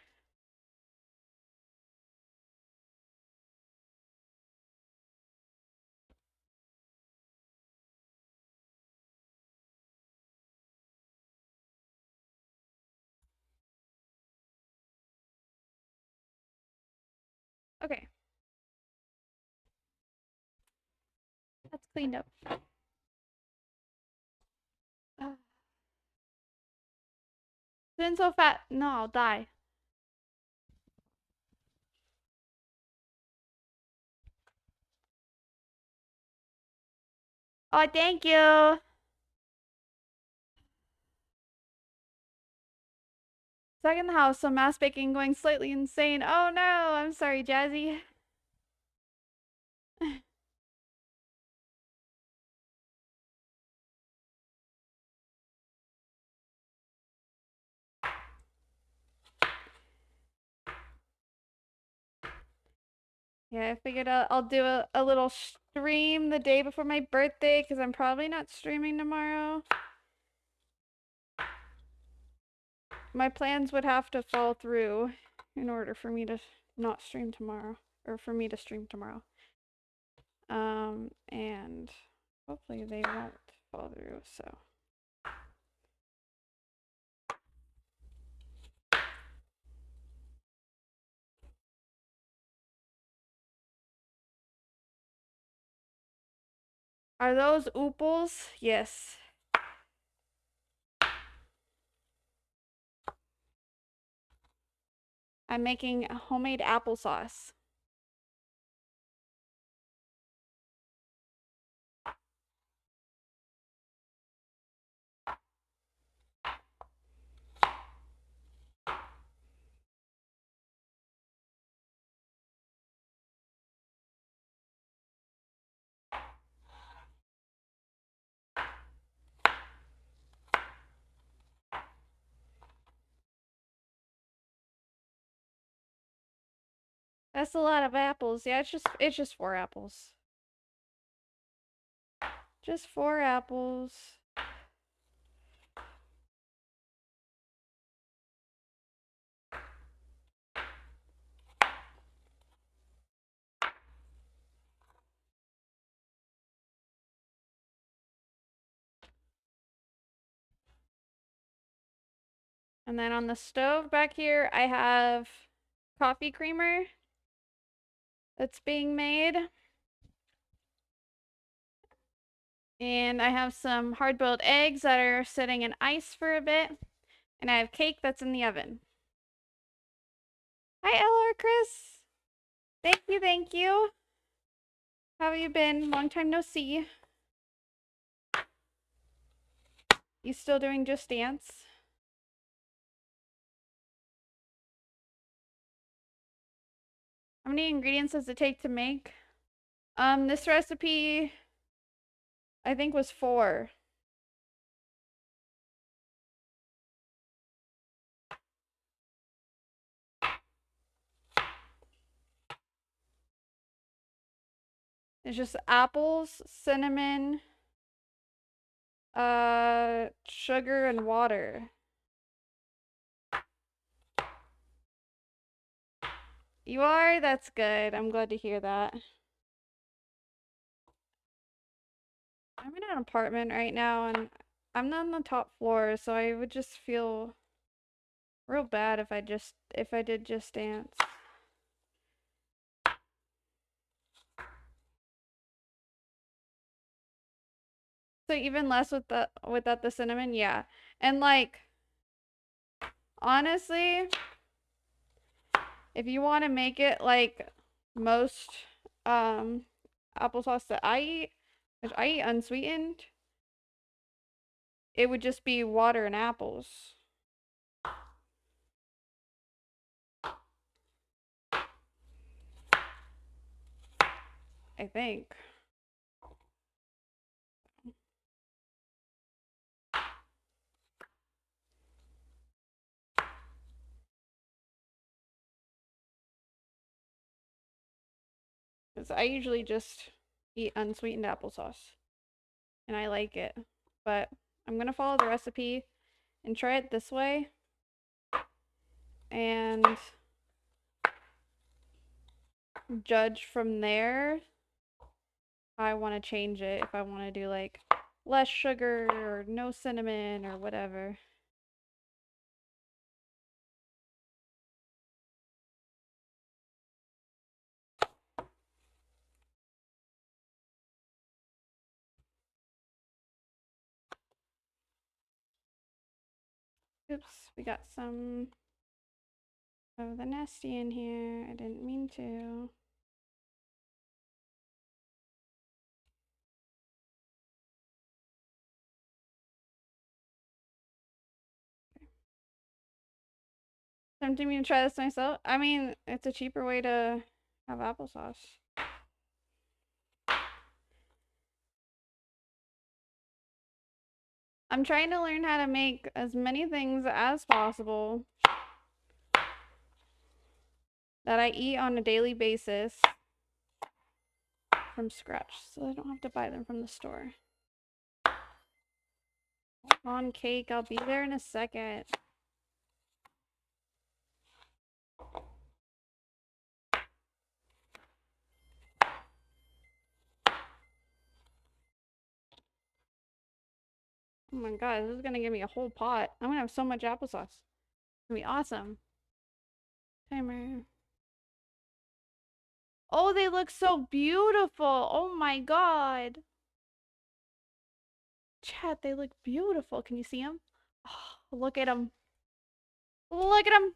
Okay. That's cleaned up. Spin so fat. No, I'll die. Oh, thank you. Stuck in the house, so mass baking going slightly insane. Oh no, I'm sorry, Jazzy. Yeah, I figured I'll do a little stream the day before my birthday because I'm probably not streaming tomorrow. My plans would have to fall through in order for me to not stream tomorrow, or for me to stream tomorrow. And hopefully they won't fall through, so. Are those ooples? Yes. I'm making homemade applesauce. That's a lot of apples. Yeah, it's just 4 apples. Just 4 apples. And then on the stove back here, I have coffee creamer that's being made. And I have some hard-boiled eggs that are sitting in ice for a bit. And I have cake that's in the oven. Hi, Ella or Chris. Thank you, thank you. How have you been? Long time no see. You still doing Just Dance? How many ingredients does it take to make? This recipe, I think, was 4. It's just apples, cinnamon, sugar, and water. You are? That's good. I'm glad to hear that. I'm in an apartment right now, and I'm not on the top floor, so I would just feel real bad if I did Just Dance. So even less without the cinnamon, yeah. And like honestly, if you want to make it like most applesauce that I eat, which I eat unsweetened, it would just be water and apples. I think. Because I usually just eat unsweetened applesauce. And I like it. But I'm gonna follow the recipe and try it this way. And judge from there how I want to change it. If I want to do like less sugar or no cinnamon or whatever. Oops, we got some of the nasty in here. I didn't mean to. Tempting me to try this myself. I mean, it's a cheaper way to have applesauce. I'm trying to learn how to make as many things as possible that I eat on a daily basis from scratch, so I don't have to buy them from the store. On cake, I'll be there in a second. Oh my god, this is gonna give me a whole pot. I'm gonna have so much applesauce. It's gonna be awesome. Timer. Oh, they look so beautiful. Oh my god. Chat, they look beautiful. Can you see them? Oh, look at them. Look at them.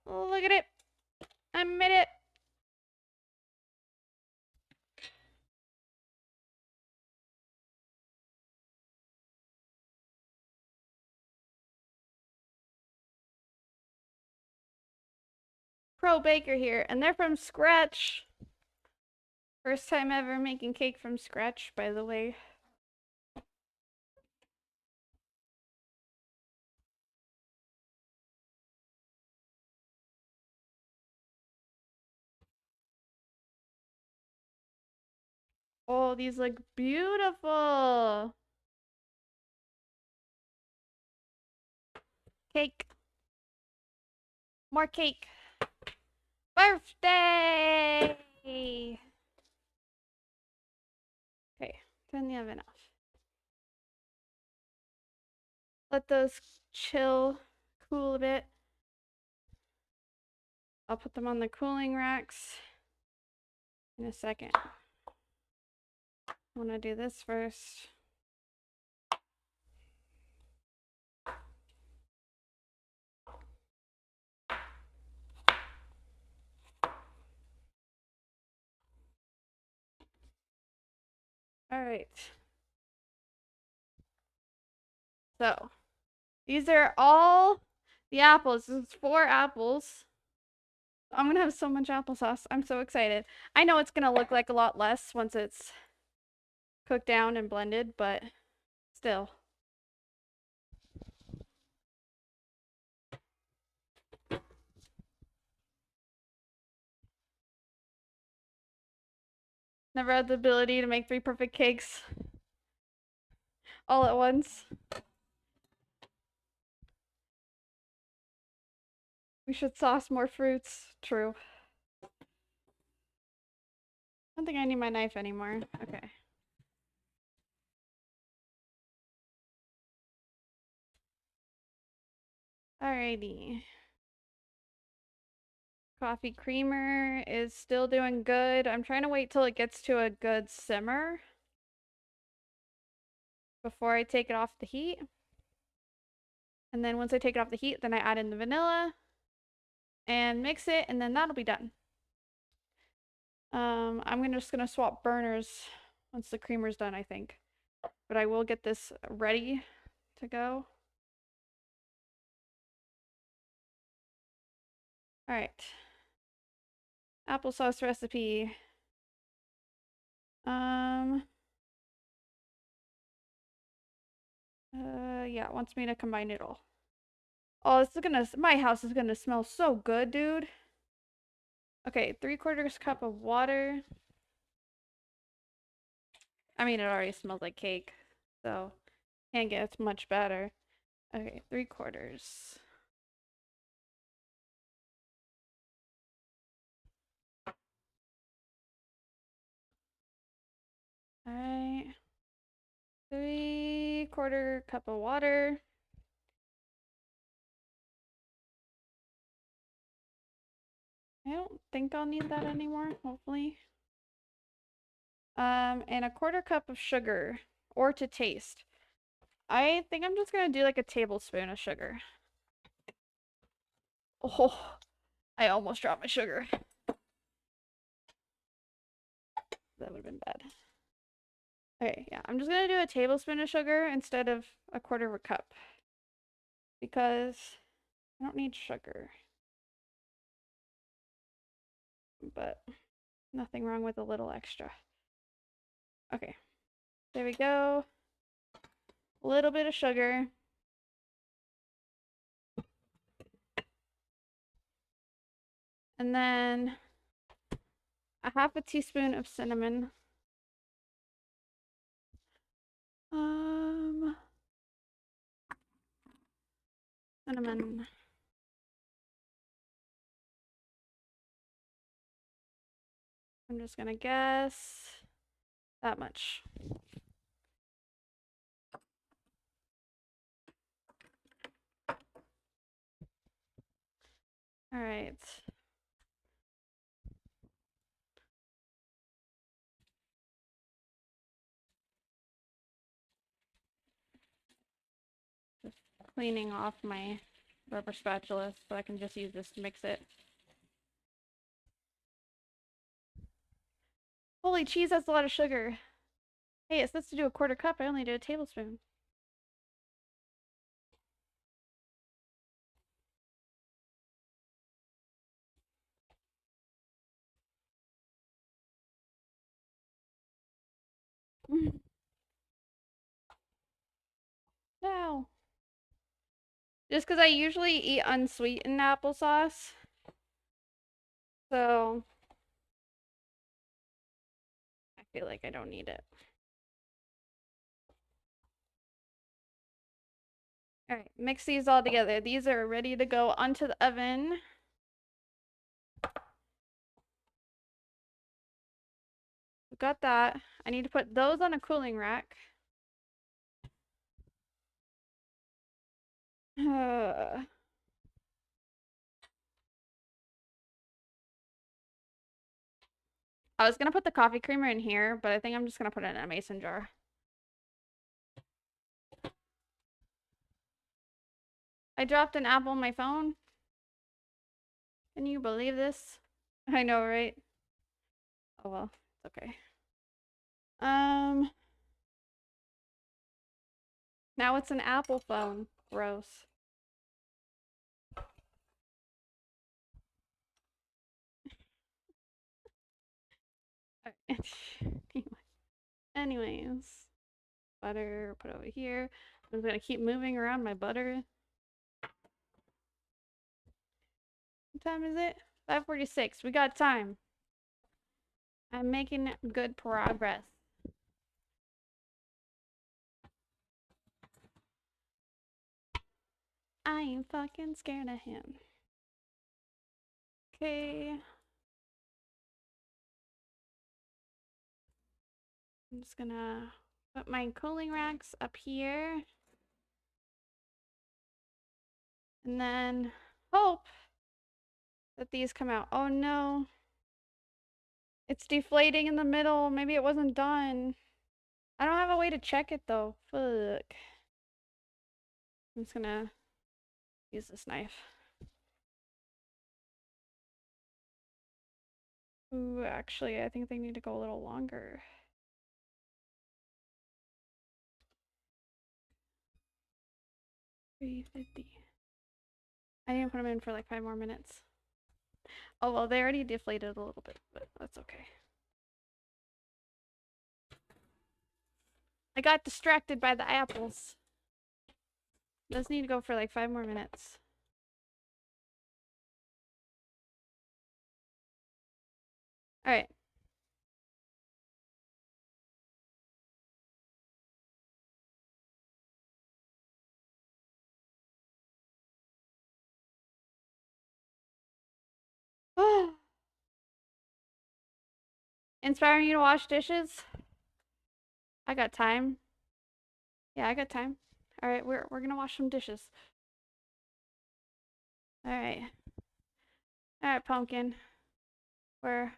Look at it. I made it. Pro baker here, and they're from scratch. First time ever making cake from scratch, by the way. Oh, these look beautiful. Cake. More cake. Birthday! Okay, turn the oven off. let those chill, cool a bit. I'll put them on the cooling racks in a second. I want to do this first. All right. So these are all the apples. This is 4 apples. I'm gonna have so much applesauce. I'm so excited. I know it's gonna look like a lot less once it's cooked down and blended, but still. Never had the ability to make 3 perfect cakes all at once. We should sauce more fruits. True. I don't think I need my knife anymore. Okay. Alrighty. Coffee creamer is still doing good. I'm trying to wait till it gets to a good simmer before I take it off the heat. And then once I take it off the heat, then I add in the vanilla and mix it, and then that'll be done. I'm just gonna swap burners once the creamer's done, I think. But I will get this ready to go. All right. Applesauce recipe. Yeah, it wants me to combine it all. Oh, this is gonna, my house is gonna smell so good, dude. Okay, 3/4 cup of water. I mean, it already smells like cake, so can't get much better. Okay, 3/4. All right. 3/4 cup of water. I don't think I'll need that anymore, hopefully. And 1/4 cup of sugar, or to taste. I think I'm just gonna do like a tablespoon of sugar. Oh, I almost dropped my sugar. That would have been bad. Okay, yeah, I'm just gonna do a tablespoon of sugar instead of 1/4 cup. Because I don't need sugar. But nothing wrong with a little extra. Okay, there we go. A little bit of sugar. And then a 1/2 teaspoon of cinnamon. Cinnamon. I'm just gonna guess that much. All right. Just cleaning off my rubber spatula so I can just use this to mix it. Holy cheese, that's a lot of sugar. Hey, it's supposed to do 1/4 cup. I only did a tablespoon. No. Just because I usually eat unsweetened applesauce. So I feel like I don't need it. All right, mix these all together. These are ready to go onto the oven. We've got that. I need to put those on a cooling rack. I was gonna put the coffee creamer in here, but I think I'm just gonna put it in a mason jar. I dropped an apple on my phone. Can you believe this? I know, right? Oh well, it's okay. Now it's an Apple phone. Gross. Anyways, butter, put over here. I'm gonna keep moving around my butter. What time is it? 5:46. We got time. I'm making good progress. I ain't fucking scared of him. Okay. I'm just gonna put my cooling racks up here. And then hope that these come out. Oh no. It's deflating in the middle. Maybe it wasn't done. I don't have a way to check it though. Fuck. I'm just gonna use this knife. Ooh, actually, I think they need to go a little longer. $3.50. I didn't put them in for like 5 more minutes. Oh well, they already deflated a little bit, but that's okay. I got distracted by the apples. Those need to go for like 5 more minutes. All right. Inspiring you to wash dishes? I got time. Yeah, I got time. All right, we're gonna wash some dishes. All right. All right, pumpkin. We're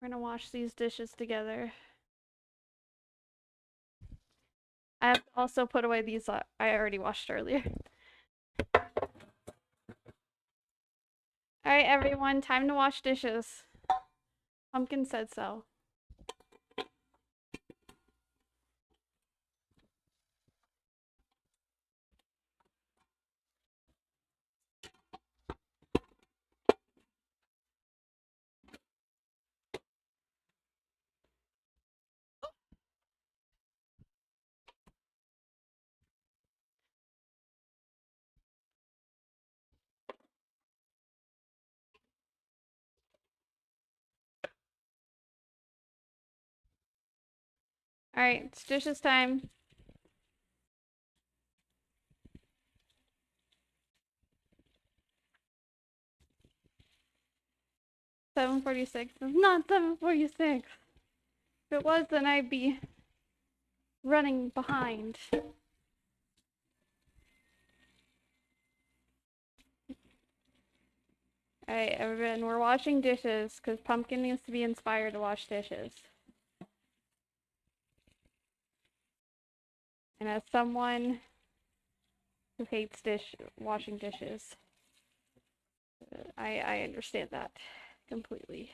gonna wash these dishes together. I have also put away these I already washed earlier. All right, everyone, time to wash dishes. Pumpkin said so. All right, it's dishes time. $7:46. It's not 7:46. If it was, then I'd be running behind. Alright, everyone, we're washing dishes because Pumpkin needs to be inspired to wash dishes. And as someone who hates washing dishes, I understand that completely.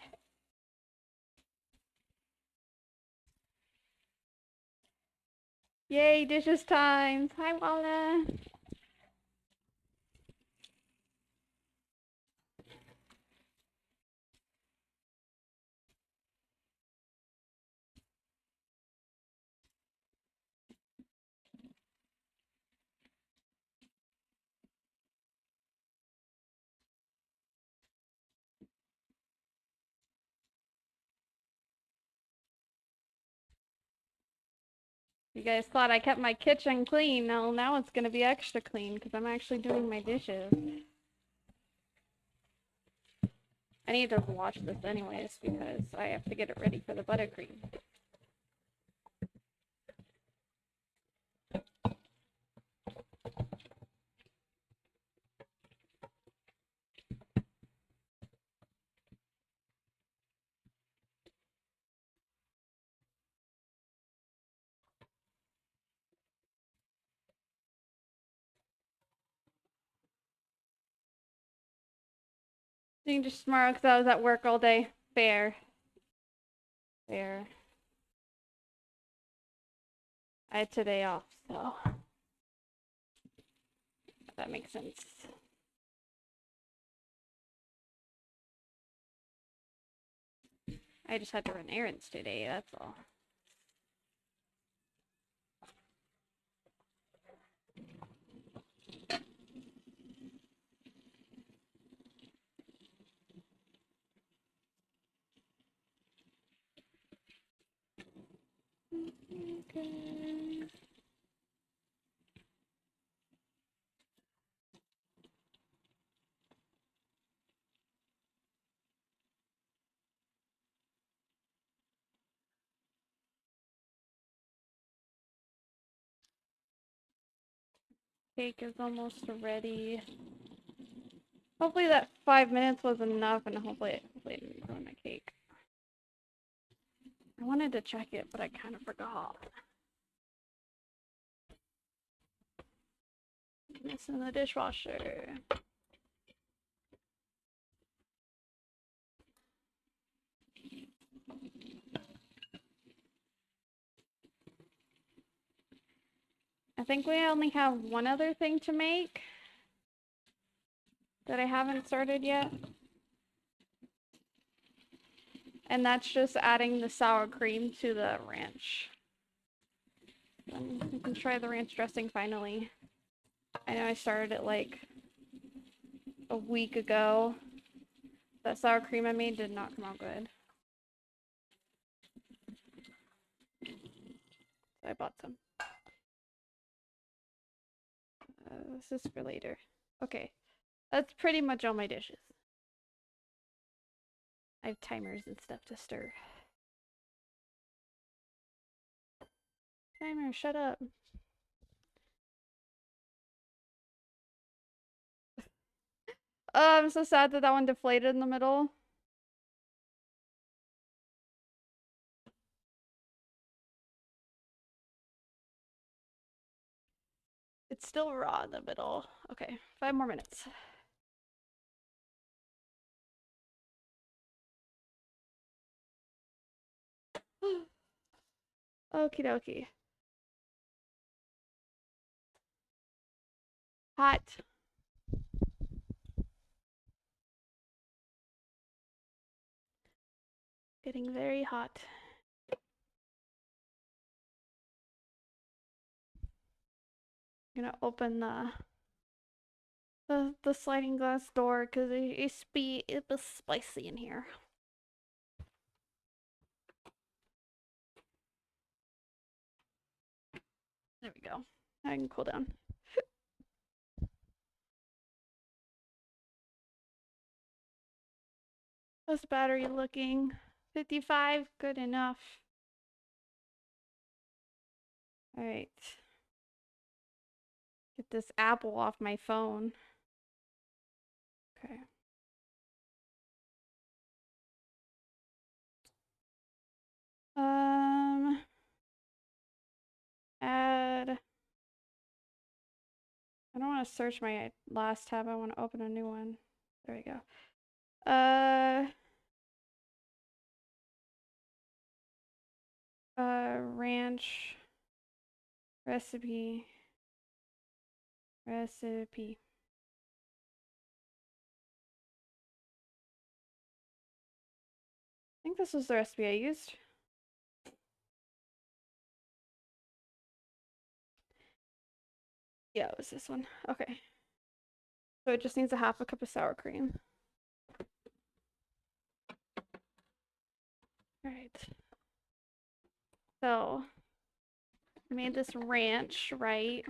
Yay, dishes time! Hi, Walla! You guys thought I kept my kitchen clean. Now it's gonna be extra clean because I'm actually doing my dishes. I need to wash this anyways because I have to get it ready for the buttercream. Doing just tomorrow because I was at work all day. Fair. Fair. I had today off, so that makes sense. I just had to run errands today, that's all. Okay. Cake is almost ready. Hopefully that 5 minutes was enough, and hopefully it didn't ruin my cake. I wanted to check it, but I kind of forgot. This in the dishwasher. I think we only have one other thing to make that I haven't started yet. And that's just adding the sour cream to the ranch. Then we can try the ranch dressing finally. I know I started it like a week ago. That sour cream I made did not come out good. So I bought some. This is for later. Okay. That's pretty much all my dishes. I have timers and stuff to stir. Timer, shut up. Oh, I'm so sad that that one deflated in the middle. It's still raw in the middle. Okay, 5 more minutes. Okie dokie. Hot. Getting very hot. I'm gonna open the sliding glass door because it was spicy in here. There we go. I can cool down. How's the battery looking? 55, good enough. All right. Get this apple off my phone. Okay. Add. I don't want to search my last tab. I want to open a new one. There we go. Ranch recipe. I think this was the recipe I used. Yeah, it was this one. Okay. So it just needs a half a cup of sour cream. All right. So I made this ranch, right?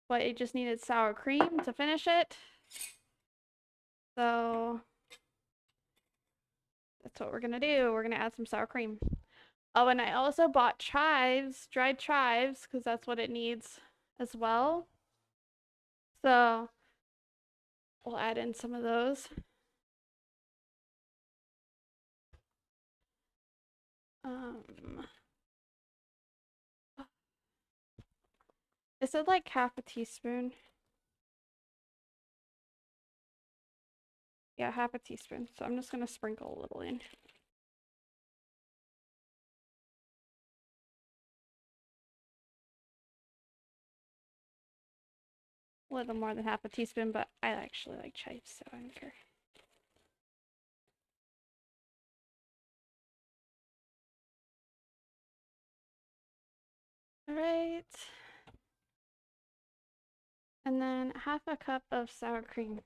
But it just needed sour cream to finish it. So that's what we're gonna do. We're gonna add some sour cream. Oh, and I also bought chives, dried chives, because that's what it needs as well. So we'll add in some of those. Is it like half a teaspoon? Yeah, half a teaspoon. So I'm just gonna sprinkle a little in. A little more than half a teaspoon, but I actually like chives, so I don't care. All right. And then half a cup of sour cream.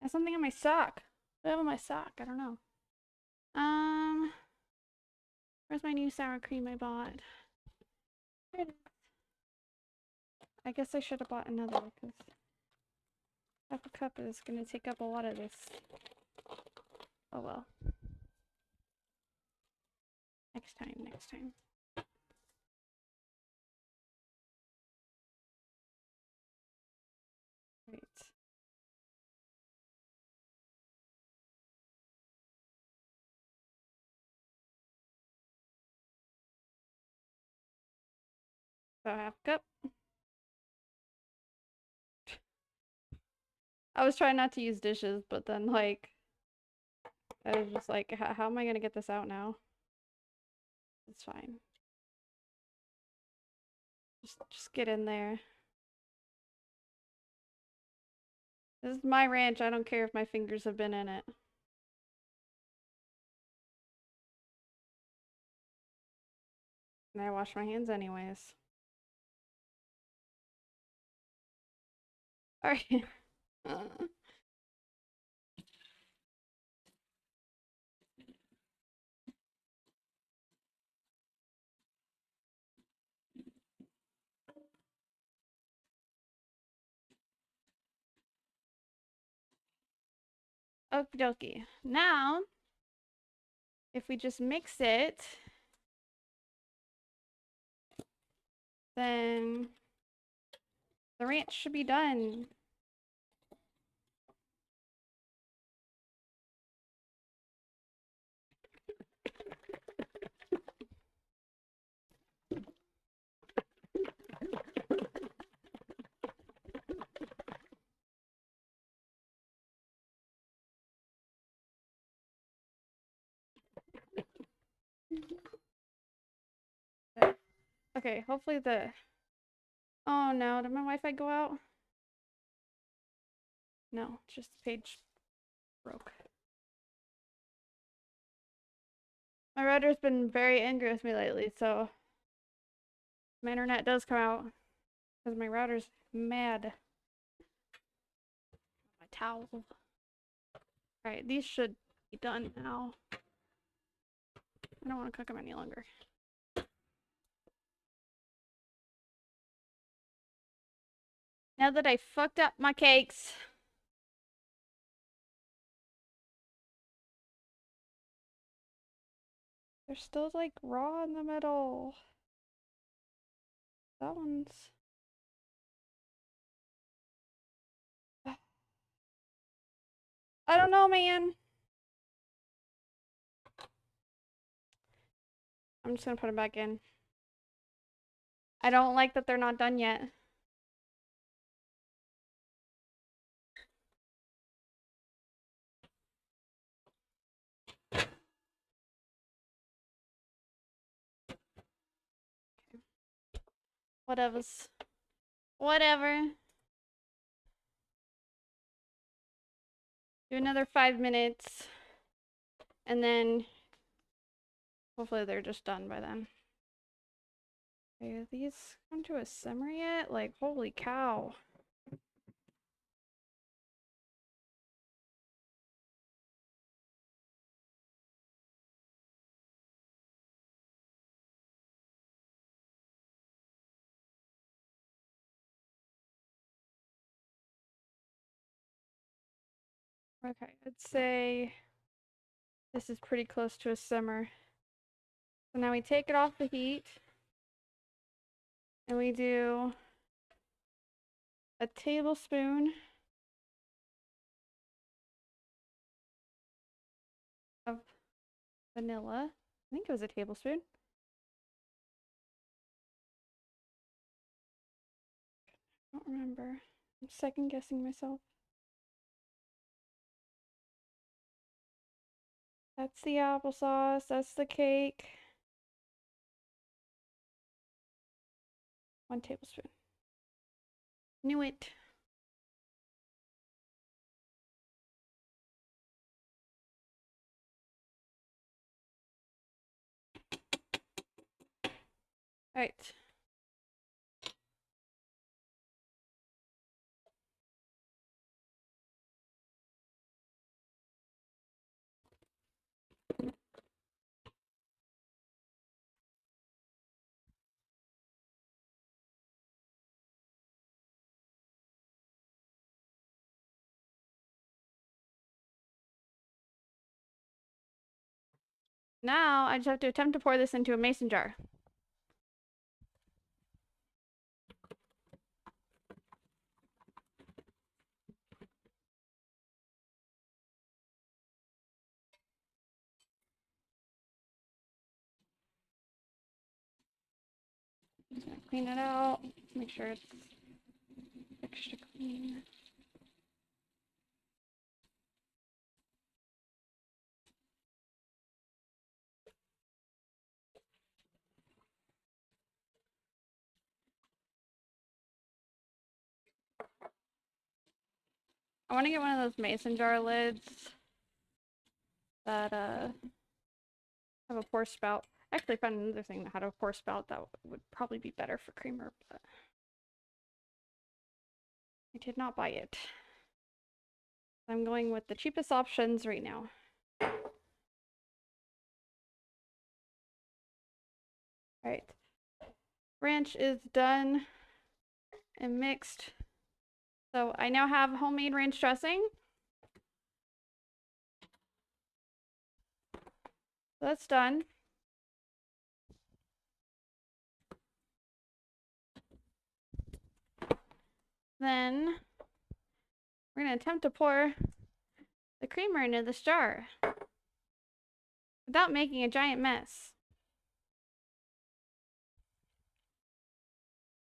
That's something on my sock. What do I have on my sock? I don't know. Where's my new sour cream I bought? Here it is. I guess I should have bought another because half a cup is gonna take up a lot of this. Oh well. Next time, next time. Right. So half a cup. I was trying not to use dishes, but then like I was just like, how am I gonna get this out now? It's fine. Just get in there. This is my ranch. I don't care if my fingers have been in it. And I wash my hands anyways. Alright. Okie dokie. Now, if we just mix it, then the ranch should be done. Okay, hopefully the... Oh no, did my Wi-Fi go out? No, just the page broke. My router's been very angry with me lately, so my internet does come out because my router's mad. My towel. Alright, these should be done now. I don't want to cook them any longer. Now that I fucked up my cakes. They're still like raw in the middle. That one's... I don't know, man. I'm just gonna put them back in. I don't like that they're not done yet. Whatevers. Whatever. Do another 5 minutes. And then hopefully they're just done by then. Okay, have these come to a simmer yet? Like, holy cow. Okay, I'd say this is pretty close to a simmer. So now we take it off the heat. And we do a tablespoon of vanilla. I think it was a tablespoon. I don't remember. I'm second guessing myself. That's the applesauce. That's the cake. 1 tablespoon. Knew it. All right. Now I just have to attempt to pour this into a mason jar. Just gonna clean it out, make sure it's extra clean. I want to get one of those mason jar lids that have a pour spout. I actually found another thing that had a pour spout that would probably be better for creamer, but I did not buy it. I'm going with the cheapest options right now. Alright. Ranch is done and mixed. So I now have homemade ranch dressing. So that's done. Then we're going to attempt to pour the creamer into this jar without making a giant mess.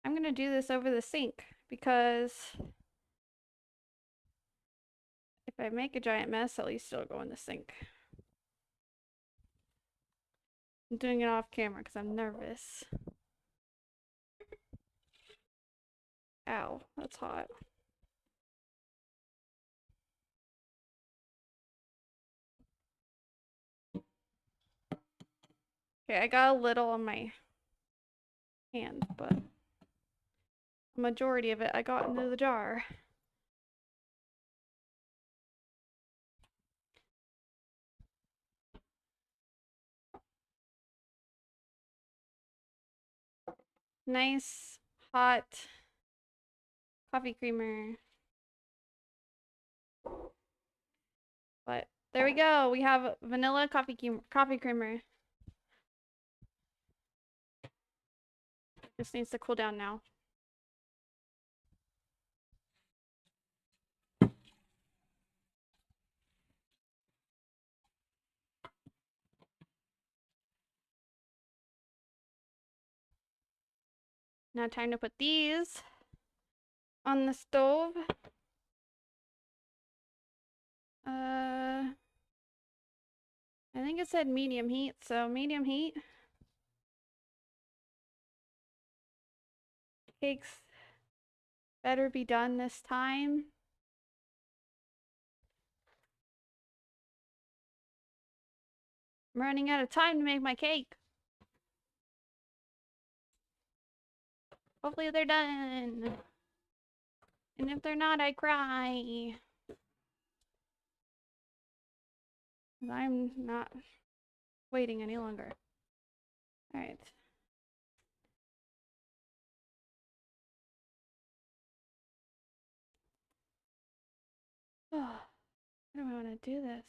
I'm going to do this over the sink because if I make a giant mess, at least it'll go in the sink. I'm doing it off camera because I'm nervous. Ow, that's hot. Okay, I got a little on my hand, but the majority of it I got into the jar. Nice, hot coffee creamer. But there we go. We have vanilla coffee creamer. This needs to cool down now. Now time to put these on the stove. I think it said medium heat, so medium heat. Cakes better be done this time. I'm running out of time to make my cake. Hopefully they're done. And if they're not, I cry. I'm not waiting any longer. All right. Oh, how do I want to do this?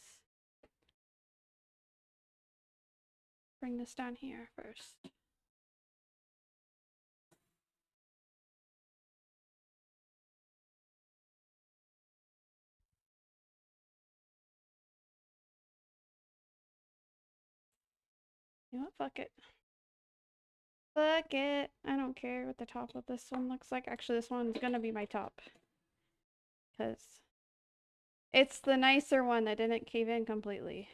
Bring this down here first. You know what? Fuck it. Fuck it. I don't care what the top of this one looks like. Actually, this one's gonna be my top. Because it's the nicer one that didn't cave in completely.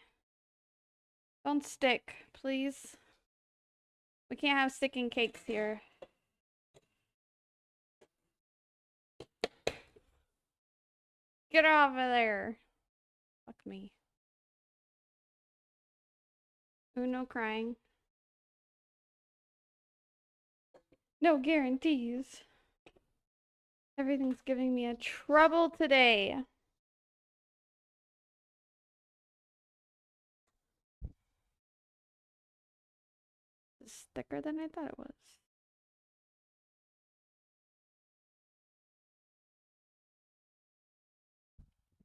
Don't stick, please. We can't have sticking cakes here. Get off of there. Fuck me. Ooh, no crying. No guarantees. Everything's giving me a trouble today. It's thicker than I thought it was.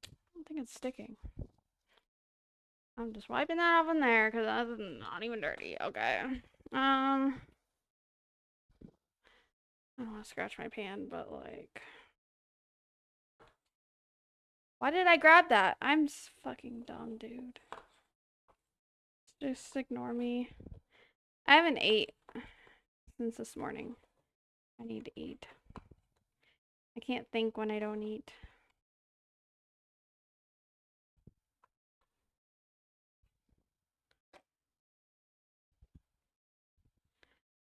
I don't think it's sticking. I'm just wiping that off in there because that's not even dirty. Okay. I don't want to scratch my pan, but like, why did I grab that? I'm fucking dumb, dude. Just ignore me. I haven't ate since this morning. I need to eat. I can't think when I don't eat.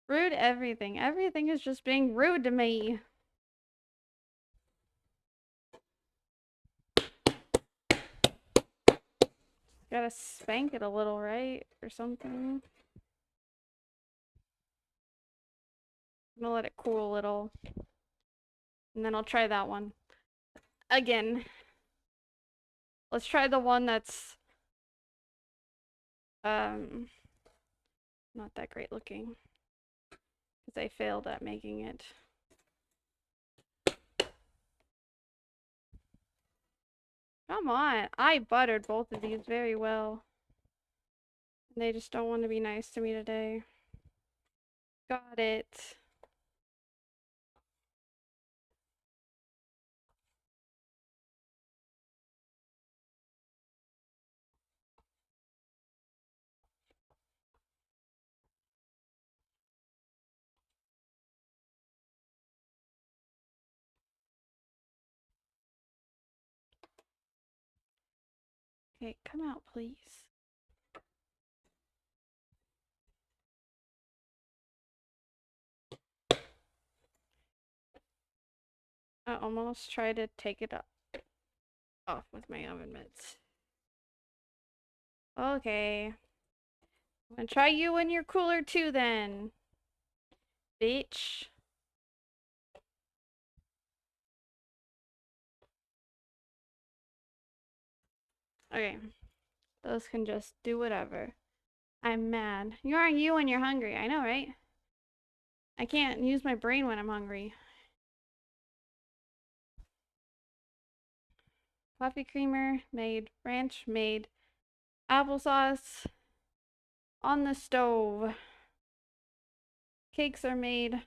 Rude everything. Everything is just being rude to me. Gotta spank it a little, right? Or something. I'm gonna let it cool a little. And then I'll try that one. Again. Let's try the one that's not that great looking. Because I failed at making it. Come on. I buttered both of these very well. And they just don't want to be nice to me today. Got it. Okay, come out, please. I almost tried to take it off with my oven mitts. Okay. I'm gonna try you when you're cooler too then. Bitch. Okay. Those can just do whatever. I'm mad. You aren't you when you're hungry. I know, right? I can't use my brain when I'm hungry. Coffee creamer made. Ranch made. Applesauce on the stove. Cakes are made.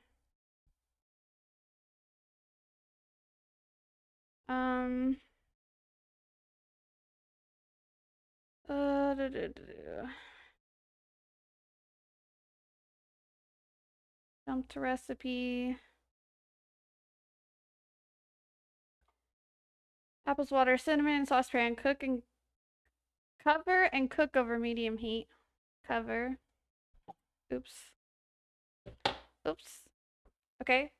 Uh, do, do, do, do. Jump to recipe. Apples, water, cinnamon, saucepan. Cook and cover and cook over medium heat. Cover. Oops. Oops. Okay.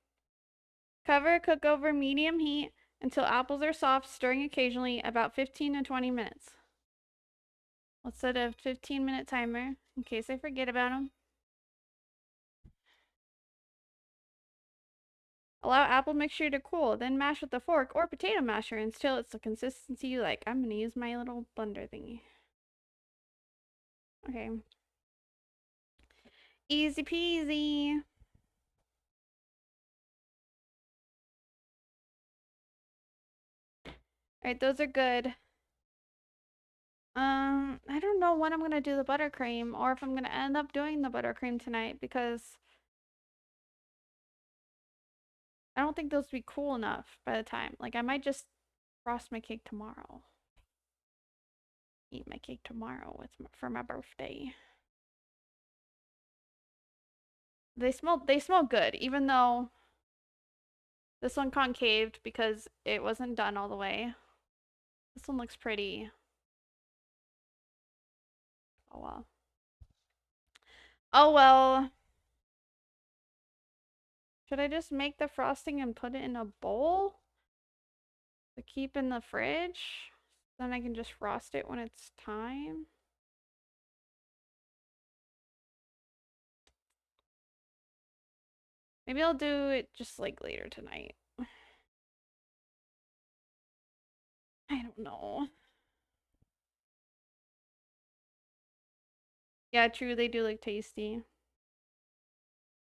Cover, cook over medium heat until apples are soft, stirring occasionally, about 15 to 20 minutes. Let's set a 15-minute timer in case I forget about them. Allow apple mixture to cool, then mash with a fork or potato masher until it's the consistency you like. I'm gonna use my little blender thingy. Okay. Easy peasy. Alright, those are good. I don't know when I'm gonna do the buttercream or if I'm gonna end up doing the buttercream tonight because I don't think those will be cool enough by the time. Like, I might just frost my cake tomorrow. Eat my cake tomorrow for my birthday. They smell good, even though this one concaved because it wasn't done all the way. This one looks pretty. Oh well. Oh well. Should I just make the frosting and put it in a bowl to keep in the fridge? Then I can just frost it when it's time. Maybe I'll do it just like later tonight. I don't know. Yeah, true, they do look tasty.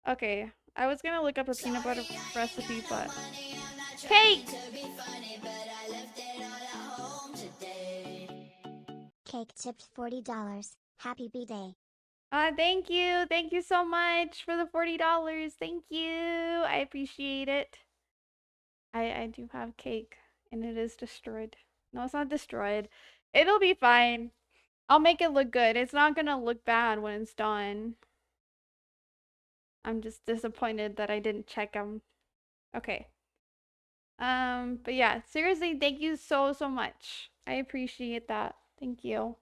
Okay, I was gonna look up a peanut butter recipe, but... Cake! Cake tipped $40. Happy B-Day. Thank you. Thank you so much for the $40. Thank you. I appreciate it. I do have cake, and it is destroyed. No, it's not destroyed. It'll be fine. I'll make it look good. It's not gonna look bad when it's done. I'm just disappointed that I didn't check them. Okay. But yeah, seriously, thank you so, so much. I appreciate that. Thank you.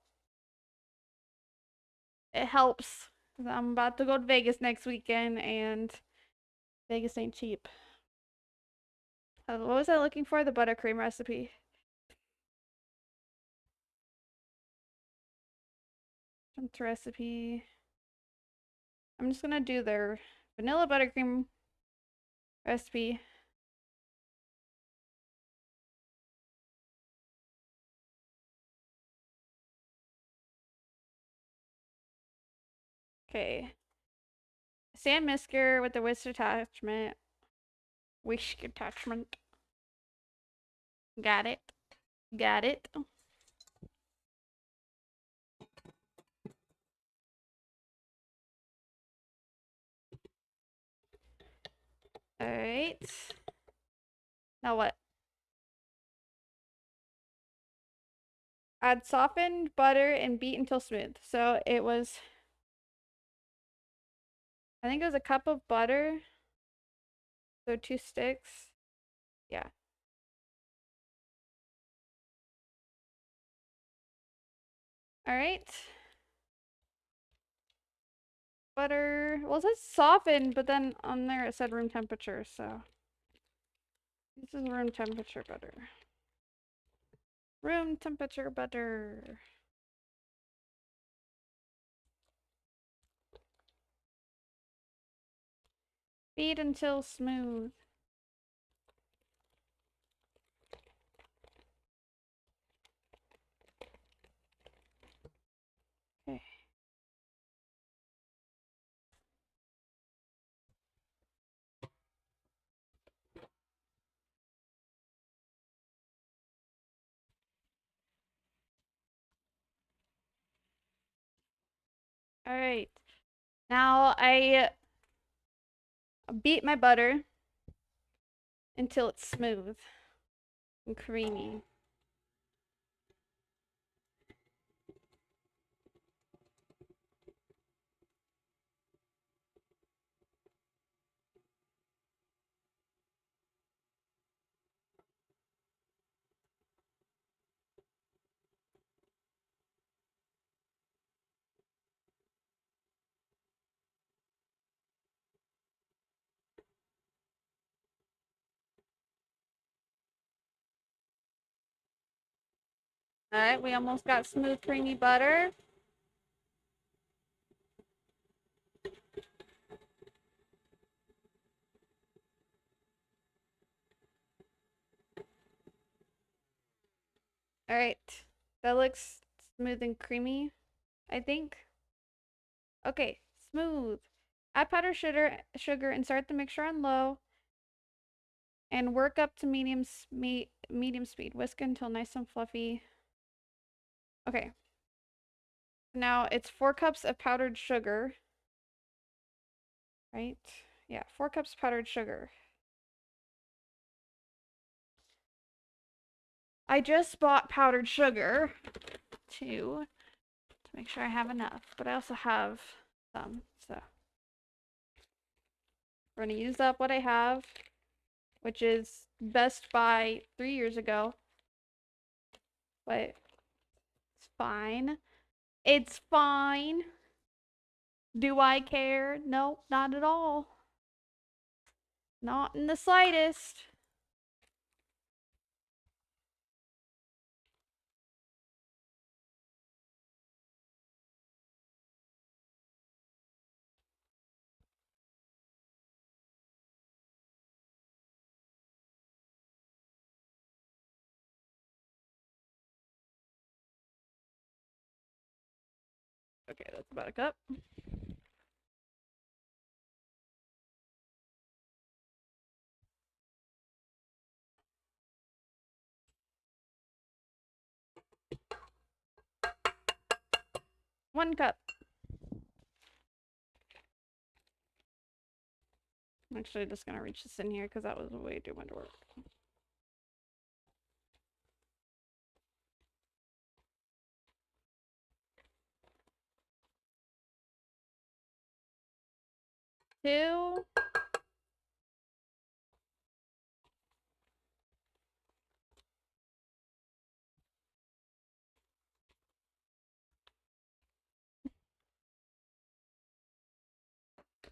It helps. 'Cause I'm about to go to Vegas next weekend, and Vegas ain't cheap. What was I looking for? The buttercream recipe. Jump to recipe. I'm just gonna do their vanilla buttercream recipe. Okay. Sand whisker with the whisk attachment. Whisk attachment. Got it. Got it. Alright. Now what? Add softened butter and beat until smooth. So it was, I think it was a cup of butter. So 2 sticks. Yeah. Alright. Butter. Well, it says softened, but then on there it said room temperature, so. This is room temperature butter. Room temperature butter. Beat until smooth. Okay. All right. Now I beat my butter until it's smooth and creamy. All right, we almost got smooth, creamy butter. All right, that looks smooth and creamy, I think. Okay, smooth. Add powdered sugar and start the mixture on low. And work up to medium speed. Whisk until nice and fluffy. Okay. Now it's 4 cups of powdered sugar. Right? Yeah, 4 cups powdered sugar. I just bought powdered sugar too to make sure I have enough, but I also have some, so we're gonna use up what I have, which is Best Buy 3 years ago, but it's fine. It's fine. Do I care? No, not at all. Not in the slightest. Okay, that's about a cup. One cup. I'm actually just gonna reach this in here because that was way too much work. Two.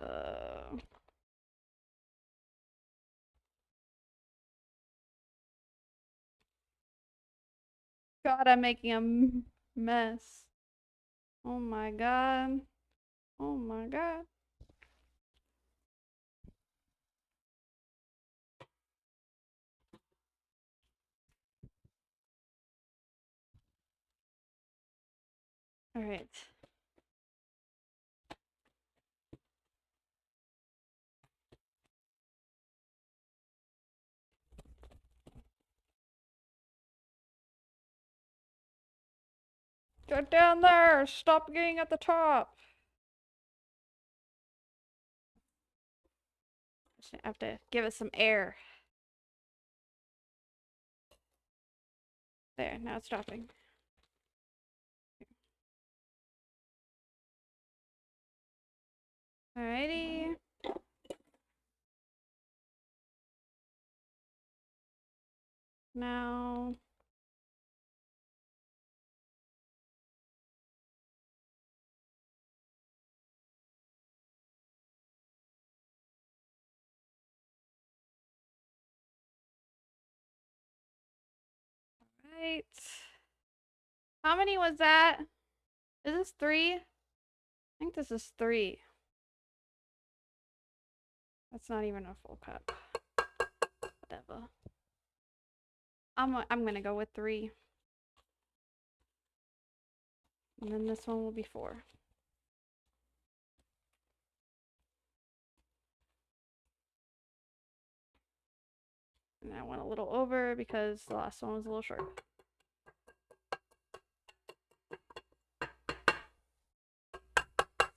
Uh, God, I'm making a mess. Oh my God. Oh my God. All right. Get down there! Stop getting at the top! I have to give it some air. There, now it's stopping. Alrighty. Now... Right. How many was that? Is this 3? I think this is 3. That's not even a full cup. Whatever. I'm gonna go with 3. And then this one will be 4. And I went a little over because the last one was a little short.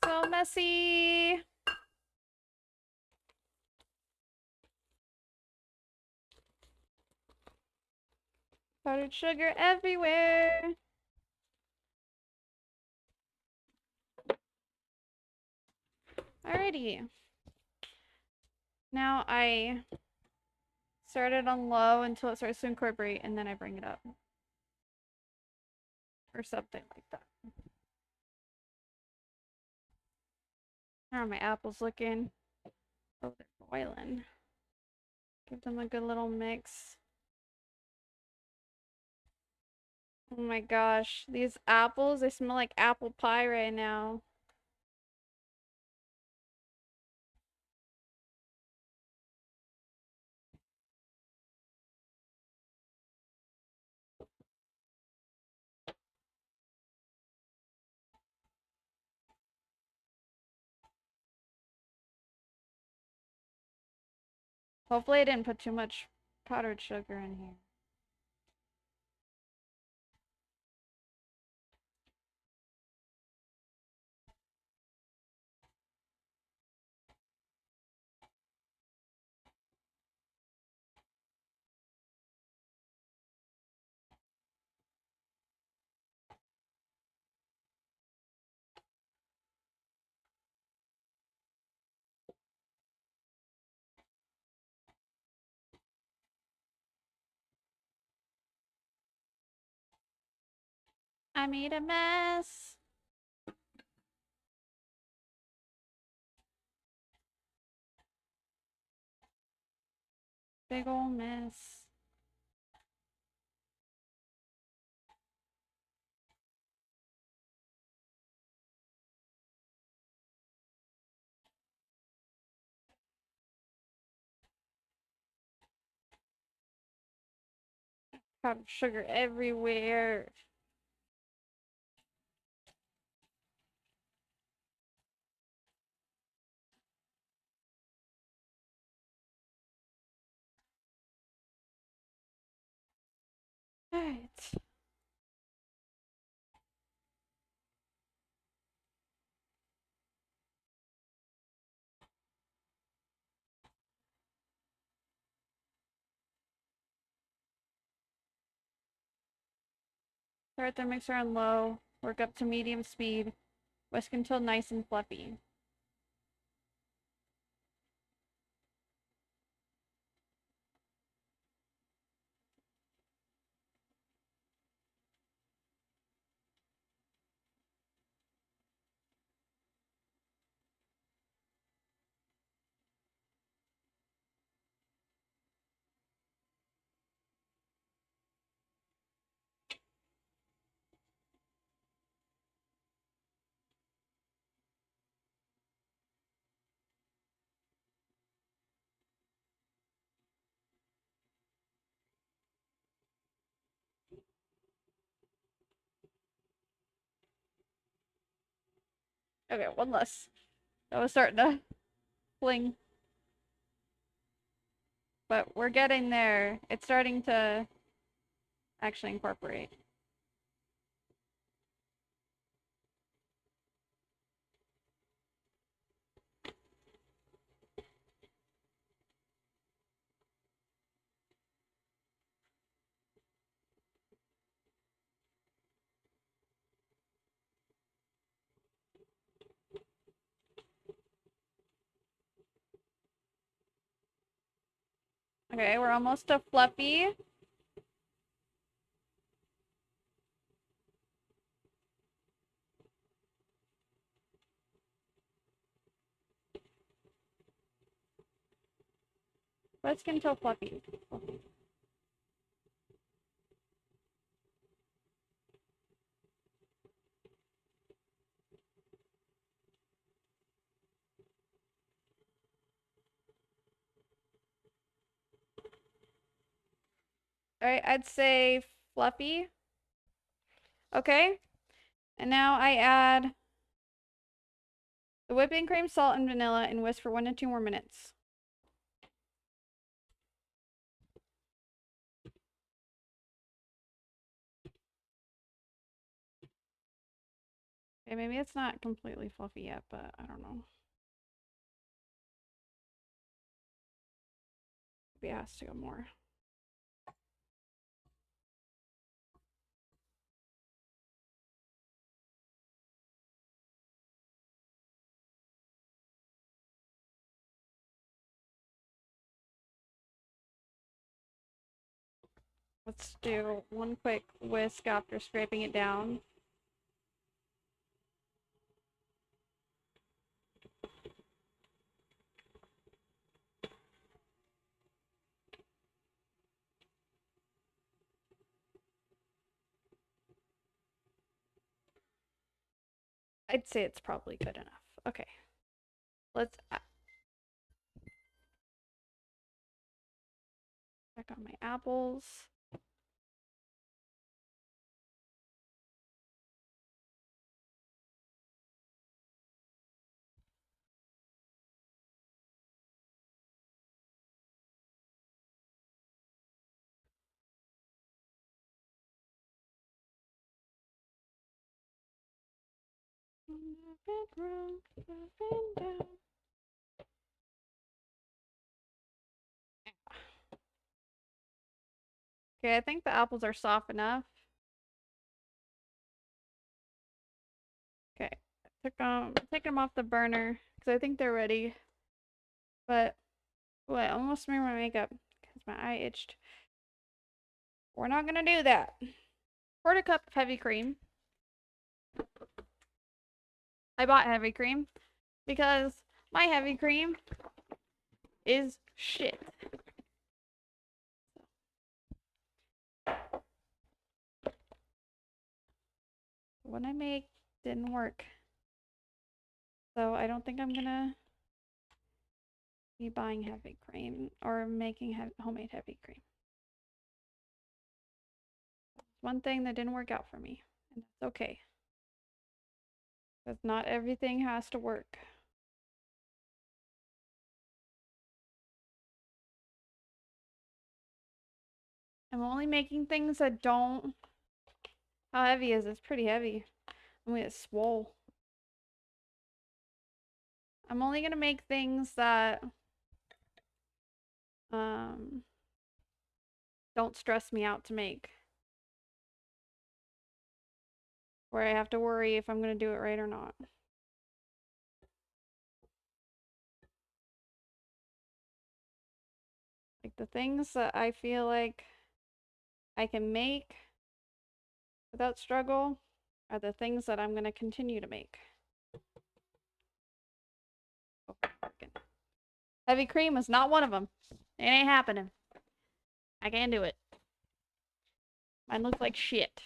So messy! Powdered sugar everywhere! Alrighty. Now I start it on low until it starts to incorporate, and then I bring it up. Or something like that. How are my apples looking? Oh, they're boiling. Give them a good little mix. Oh my gosh, these apples, they smell like apple pie right now. Hopefully I didn't put too much powdered sugar in here. I made a mess. Big ol' mess. Powdered sugar everywhere. Alright. Start the mixer on low. Work up to medium speed. Whisk until nice and fluffy. Okay, one less. That was starting to fling. But we're getting there. It's starting to actually incorporate. Okay, we're almost to fluffy. Let's get until fluffy. Alright, I'd say fluffy. Okay. And now I add the whipping cream, salt, and vanilla and whisk for 1 to 2 more minutes. Okay, maybe it's not completely fluffy yet, but I don't know. Maybe it has to go more. Let's do one quick whisk after scraping it down. I'd say it's probably good enough. Okay. Let's check on my apples. Okay, I think the apples are soft enough. Okay, taking them off the burner because I think they're ready. But I almost smeared my makeup because my eye itched. We're not gonna do that. 1/4 cup of heavy cream. I bought heavy cream because my heavy cream is shit. What I make didn't work. So I don't think I'm gonna be buying heavy cream or making homemade heavy cream. One thing that didn't work out for me, and that's okay. Because not everything has to work. I'm only making things that don't. How heavy is this? Pretty heavy. I mean, it's swole. I'm only gonna make things that don't stress me out to make. Where I have to worry if I'm gonna do it right or not. Like the things that I feel like I can make without struggle are the things that I'm gonna continue to make. Oh, heavy cream is not one of them. It ain't happening. I can't do it. Mine looks like shit.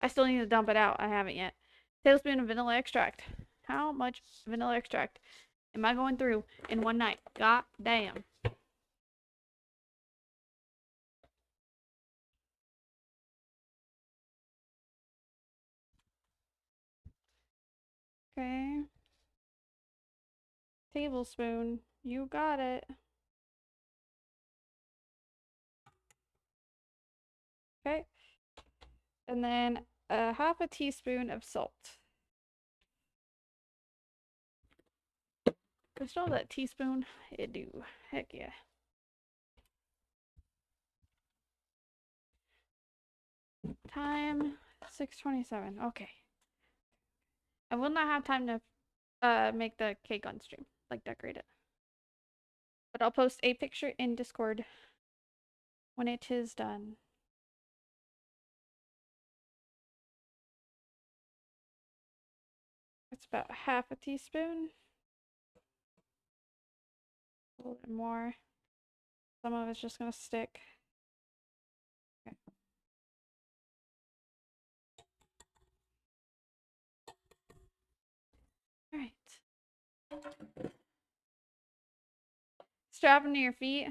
I still need to dump it out. I haven't yet. Tablespoon of vanilla extract. How much vanilla extract am I going through in one night? God damn. Okay. Tablespoon. You got it. Okay. And then a half a teaspoon of salt. I still have that teaspoon. I do. Heck yeah. Time 6:27. Okay. I will not have time to make the cake on stream, like decorate it. But I'll post a picture in Discord when it is done. It's about half a teaspoon. A little bit more. Some of it's just gonna stick. Okay. All right. Strap them to your feet.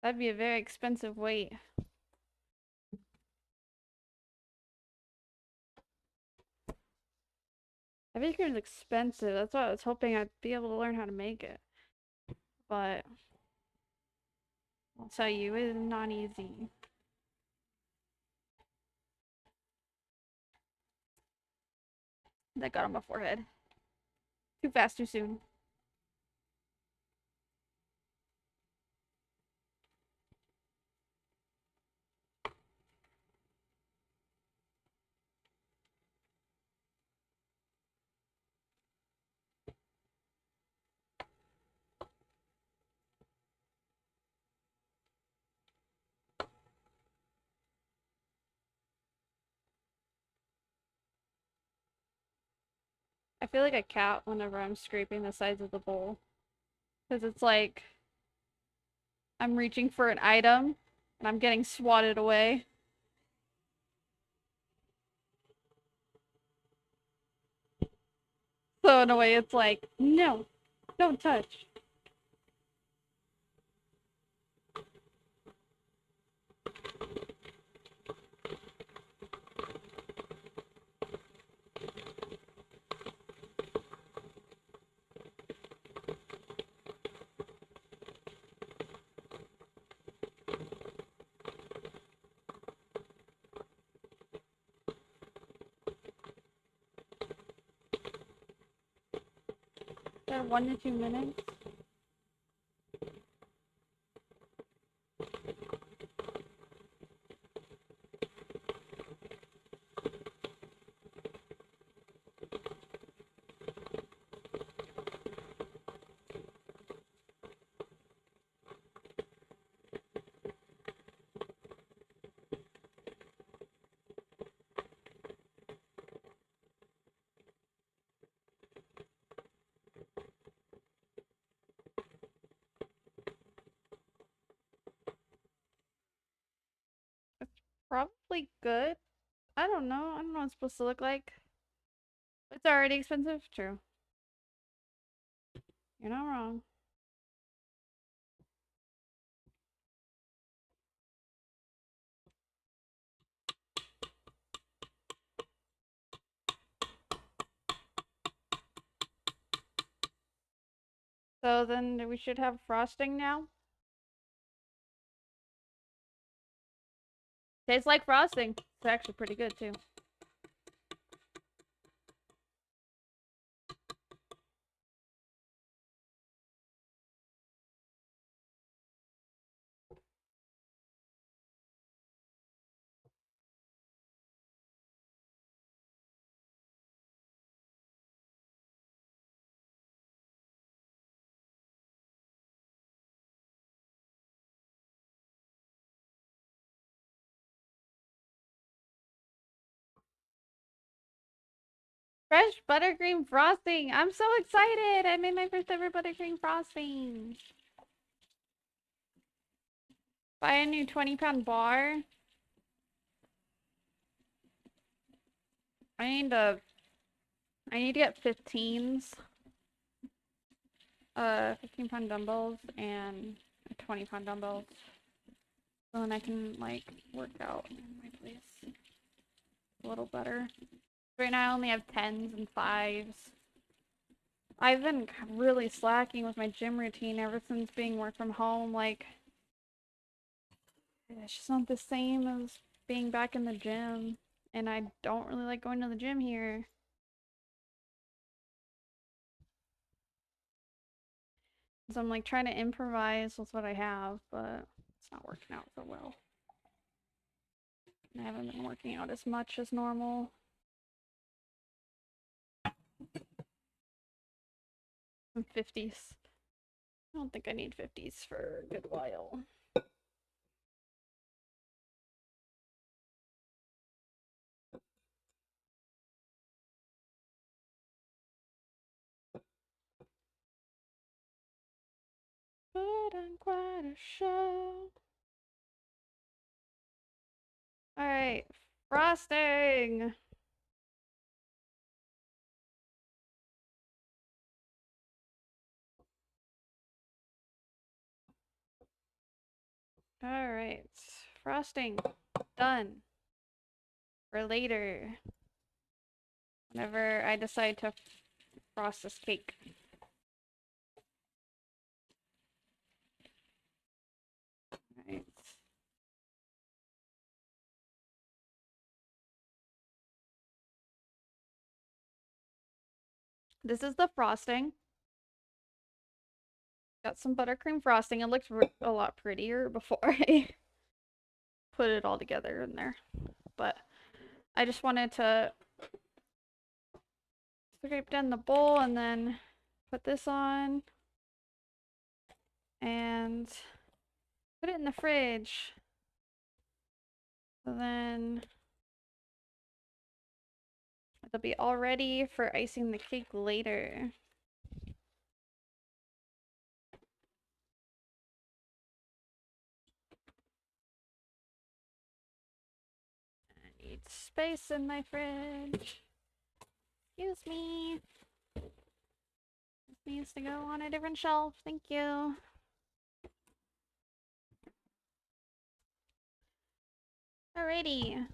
That'd be a very expensive weight. Heavy cream is expensive. That's why I was hoping I'd be able to learn how to make it. But I'll tell you, it is not easy. That got on my forehead. Too fast, too soon. I feel like a cat whenever I'm scraping the sides of the bowl. Because it's like I'm reaching for an item and I'm getting swatted away. So in a way it's like, no, don't touch. For 1 to 2 minutes. Probably good. I don't know. I don't know what it's supposed to look like. It's already expensive. True. You're not wrong. So then we should have frosting now. Tastes like frosting. It's actually pretty good too. Fresh buttercream frosting. I'm so excited. I made my first ever buttercream frosting. Buy a new 20-pound bar. I need to get 15s. 15-pound dumbbells and 20-pound dumbbells. So then I can like work out in my place a little better. Right now I only have 10s and 5s. I've been really slacking with my gym routine ever since being work from home. Like, it's just not the same as being back in the gym. And I don't really like going to the gym here. So I'm like trying to improvise with what I have, but it's not working out so well. I haven't been working out as much as normal. I'm 50s. I don't think I need 50s for a good while. Put on quite a show. Alright, frosting! Alright, frosting. Done. For later. Whenever I decide to frost this cake. Alright. This is the frosting. Got some buttercream frosting. It looked a lot prettier before I put it all together in there. But I just wanted to scrape down the bowl and then put this on and put it in the fridge. So then it'll be all ready for icing the cake later. I need space in my fridge. Excuse me. This needs to go on a different shelf. Thank you. Alrighty.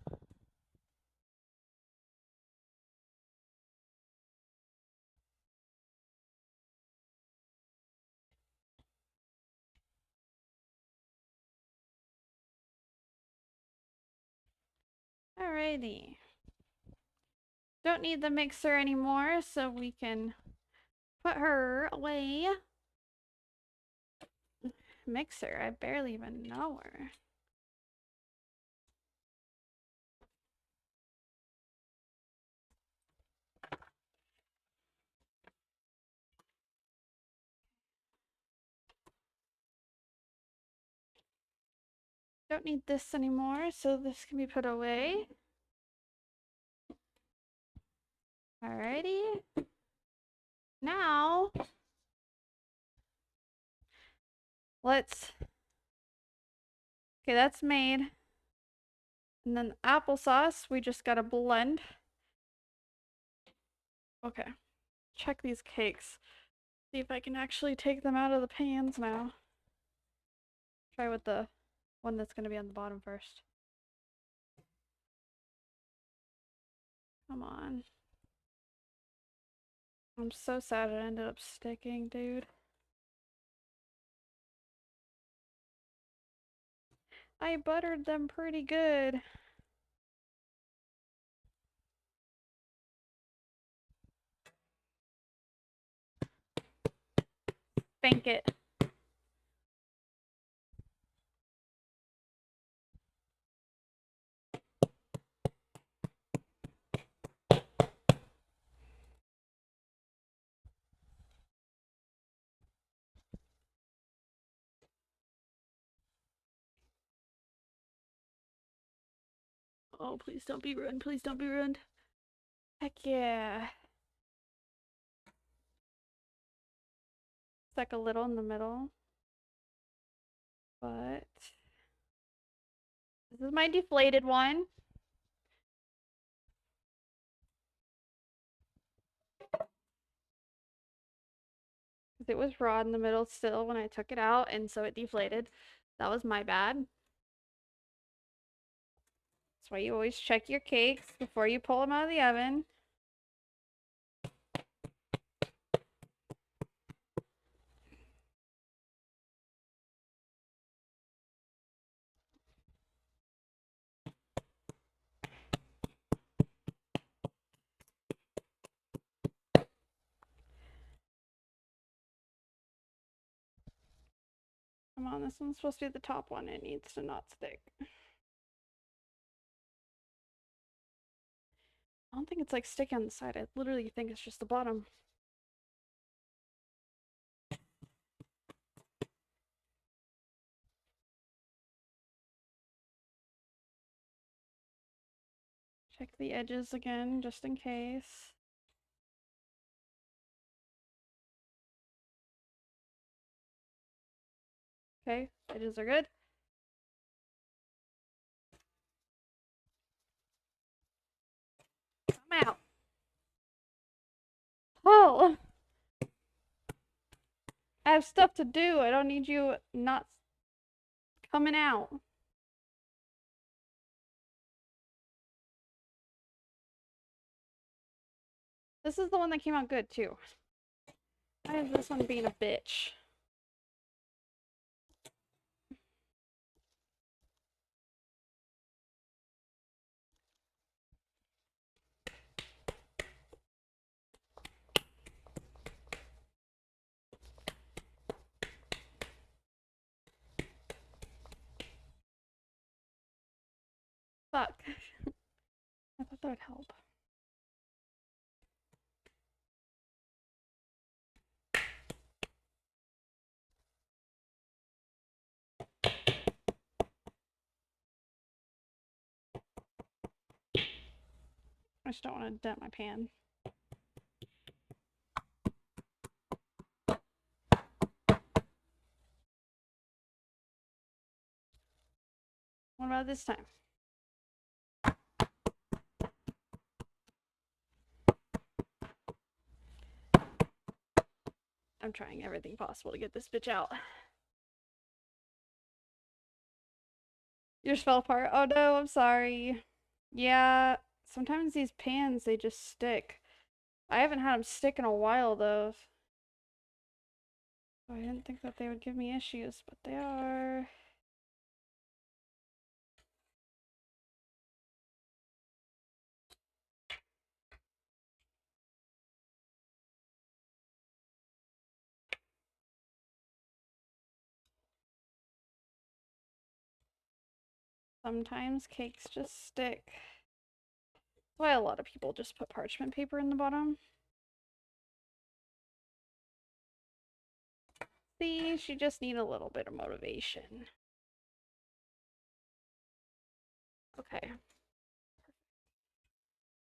Alrighty. Don't need the mixer anymore, so we can put her away. Mixer, I barely even know her. Don't need this anymore, so this can be put away. Alrighty. Now, let's... Okay, that's made. And then applesauce, we just gotta blend. Okay. Check these cakes. See if I can actually take them out of the pans now. Try with the one that's gonna be on the bottom first. Come on. I'm so sad it ended up sticking, dude. I buttered them pretty good. Spank it. Oh, please don't be ruined. Please don't be ruined. Heck yeah. Stuck a little in the middle. But this is my deflated one. It was raw in the middle still when I took it out, and so it deflated. That was my bad. That's why you always check your cakes before you pull them out of the oven. Come on, this one's supposed to be the top one. It needs to not stick. I don't think it's like sticking on the side. I literally think it's just the bottom. Check the edges again, just in case. Okay, edges are good. Come out. Oh! I have stuff to do. I don't need you not coming out. This is the one that came out good, too. Why is this one being a bitch? Fuck. I thought that would help. I just don't want to dent my pan. What about this time? I'm trying everything possible to get this bitch out. Yours fell apart. Oh no, I'm sorry. Yeah, sometimes these pans, they just stick. I haven't had them stick in a while though. I didn't think that they would give me issues, but they are. Sometimes cakes just stick. That's why a lot of people just put parchment paper in the bottom. See, she just need a little bit of motivation. Okay.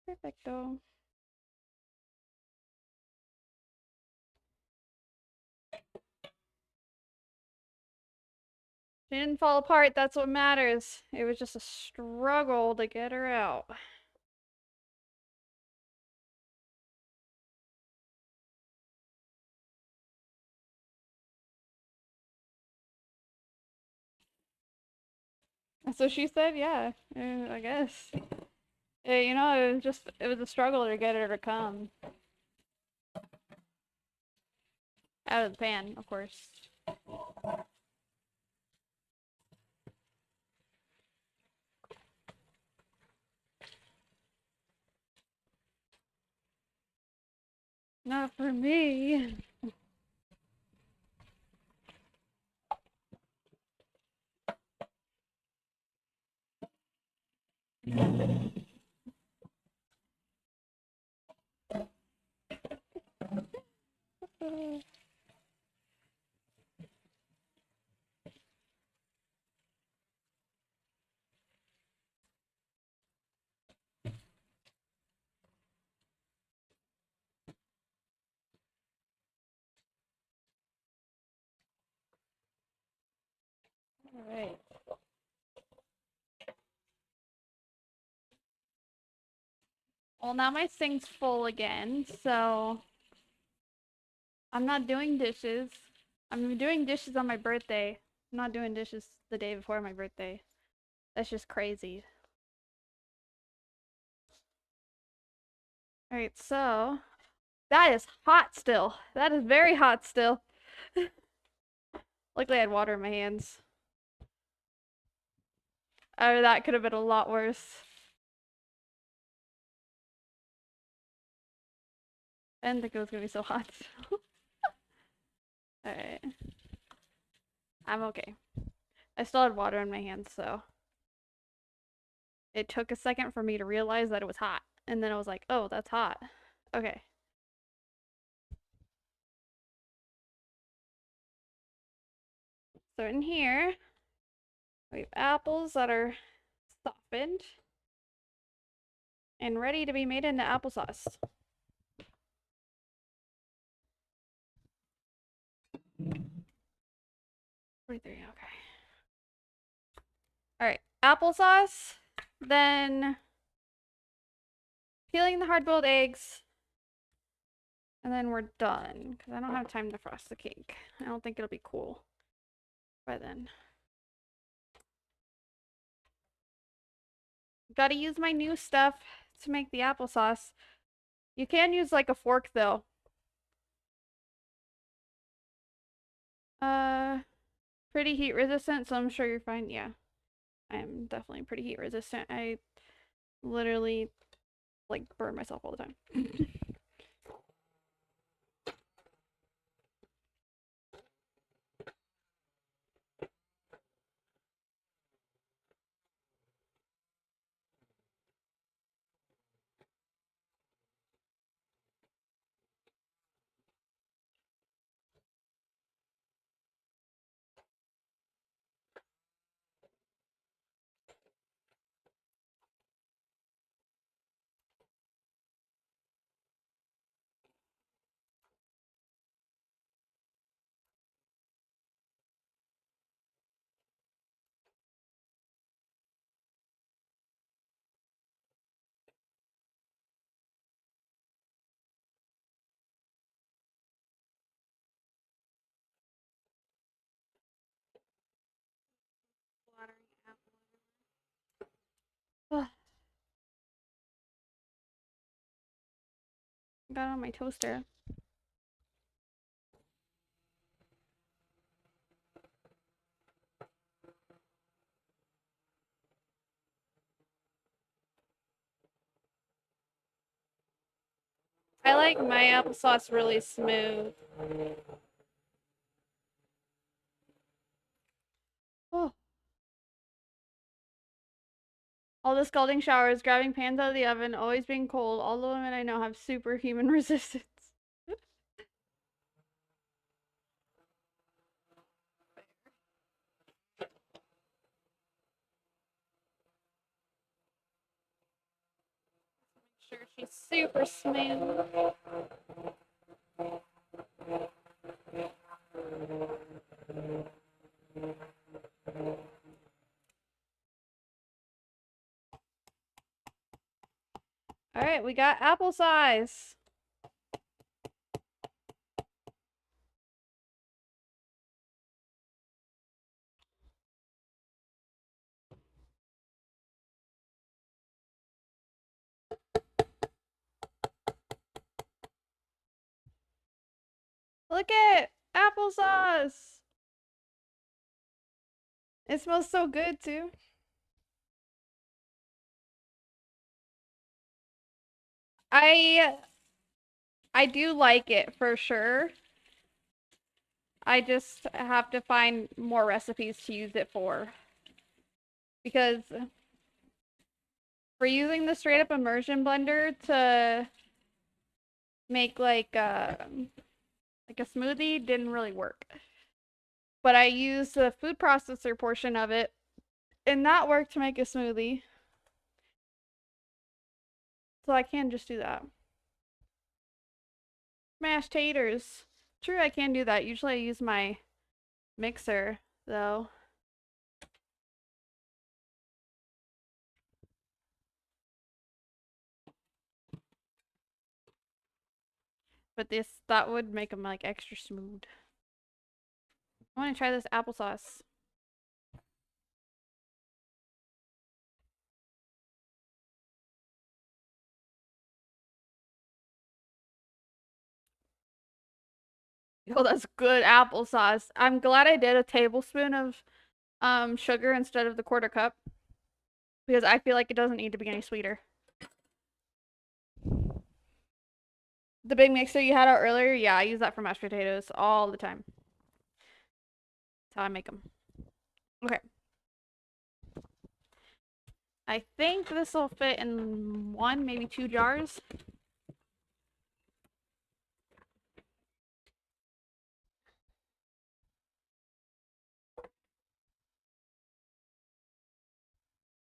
Perfecto. She didn't fall apart, that's what matters. It was just a struggle to get her out. That's what she said, yeah. I guess. You know, it was a struggle to get her to come. Out of the pan, of course. Not for me. Alright. Well, now my sink's full again, so I'm not doing dishes. I'm doing dishes on my birthday. I'm not doing dishes the day before my birthday. That's just crazy. Alright, so that is hot still. That is very hot still. Luckily I had water in my hands. That could have been a lot worse. I didn't think it was gonna be so hot. Alright. I'm okay. I still had water in my hands, so it took a second for me to realize that it was hot. And then I was like, oh, that's hot. Okay. So in here, we have apples that are softened and ready to be made into applesauce. 43, okay. Alright, applesauce, then peeling the hard-boiled eggs, and then we're done, because I don't have time to frost the cake. I don't think it'll be cool by then. Gotta use my new stuff to make the applesauce. You can use like a fork though. Pretty heat resistant, so I'm sure you're fine. Yeah, I am definitely pretty heat resistant. I literally like burn myself all the time. Got on my toaster. I like my applesauce really smooth. Oh. All the scalding showers, grabbing pans out of the oven, always being cold. All the women I know have superhuman resistance. Sure, she's super smooth. Alright, we got applesauce. Look at applesauce. It smells so good too. I do like it for sure. I just have to find more recipes to use it for. Because for using the straight up immersion blender to make like a smoothie didn't really work. But I used the food processor portion of it and that worked to make a smoothie. So I can just do that. Mashed taters. True, I can do that. Usually I use my mixer though. But that would make them like extra smooth. I want to try this applesauce. Oh, that's good applesauce. I'm glad I did a tablespoon of sugar instead of the quarter cup because I feel like it doesn't need to be any sweeter. The big mixer you had out earlier, yeah, I use that for mashed potatoes all the time. That's how I make them. Okay. I think this will fit in one, maybe 2 jars.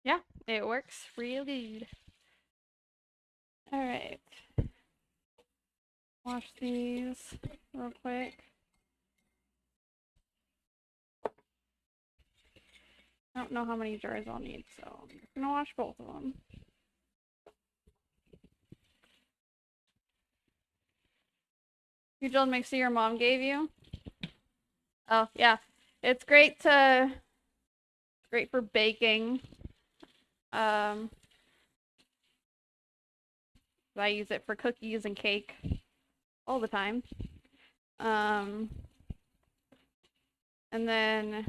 Yeah, it works real good. All right. Wash these real quick. I don't know how many jars I'll need, so I'm just gonna wash both of them. Huge old mixer your mom gave you? Oh, yeah. It's great for baking. I use it for cookies and cake all the time. And then it's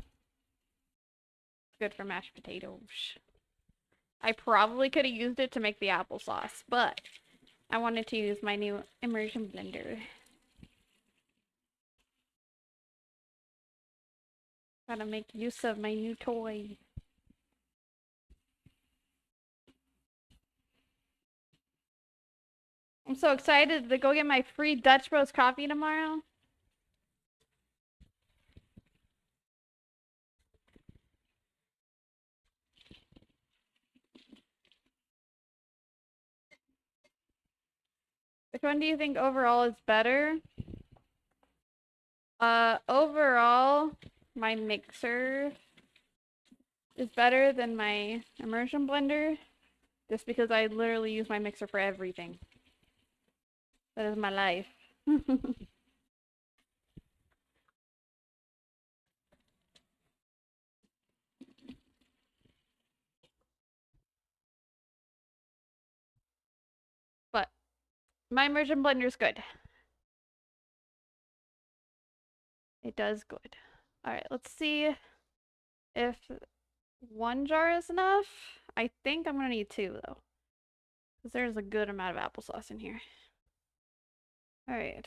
good for mashed potatoes. I probably could have used it to make the applesauce, but I wanted to use my new immersion blender. Gotta make use of my new toy. I'm so excited to go get my free Dutch Bros coffee tomorrow. Which one do you think overall is better? Overall, my mixer is better than my immersion blender. Just because I literally use my mixer for everything. That is my life. But my immersion blender is good. It does good. Alright, let's see if 1 jar is enough. I think I'm gonna need 2 though. Because there's a good amount of applesauce in here. Alright.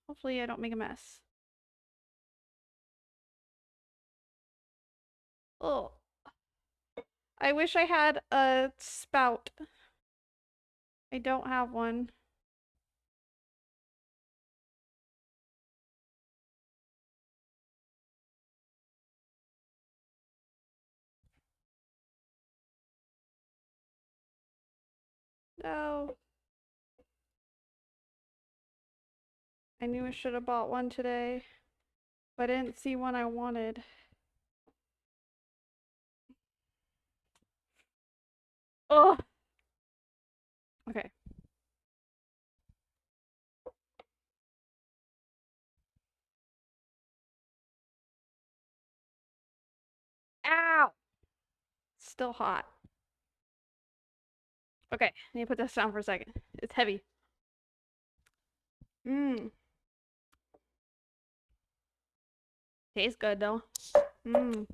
Hopefully I don't make a mess. Oh. I wish I had a spout. I don't have one. No. I knew I should have bought one today, but I didn't see one I wanted. Oh, Okay. Ow! Still hot. Okay, I need to put this down for a second. It's heavy. Mmm. Tastes good though. Mmm.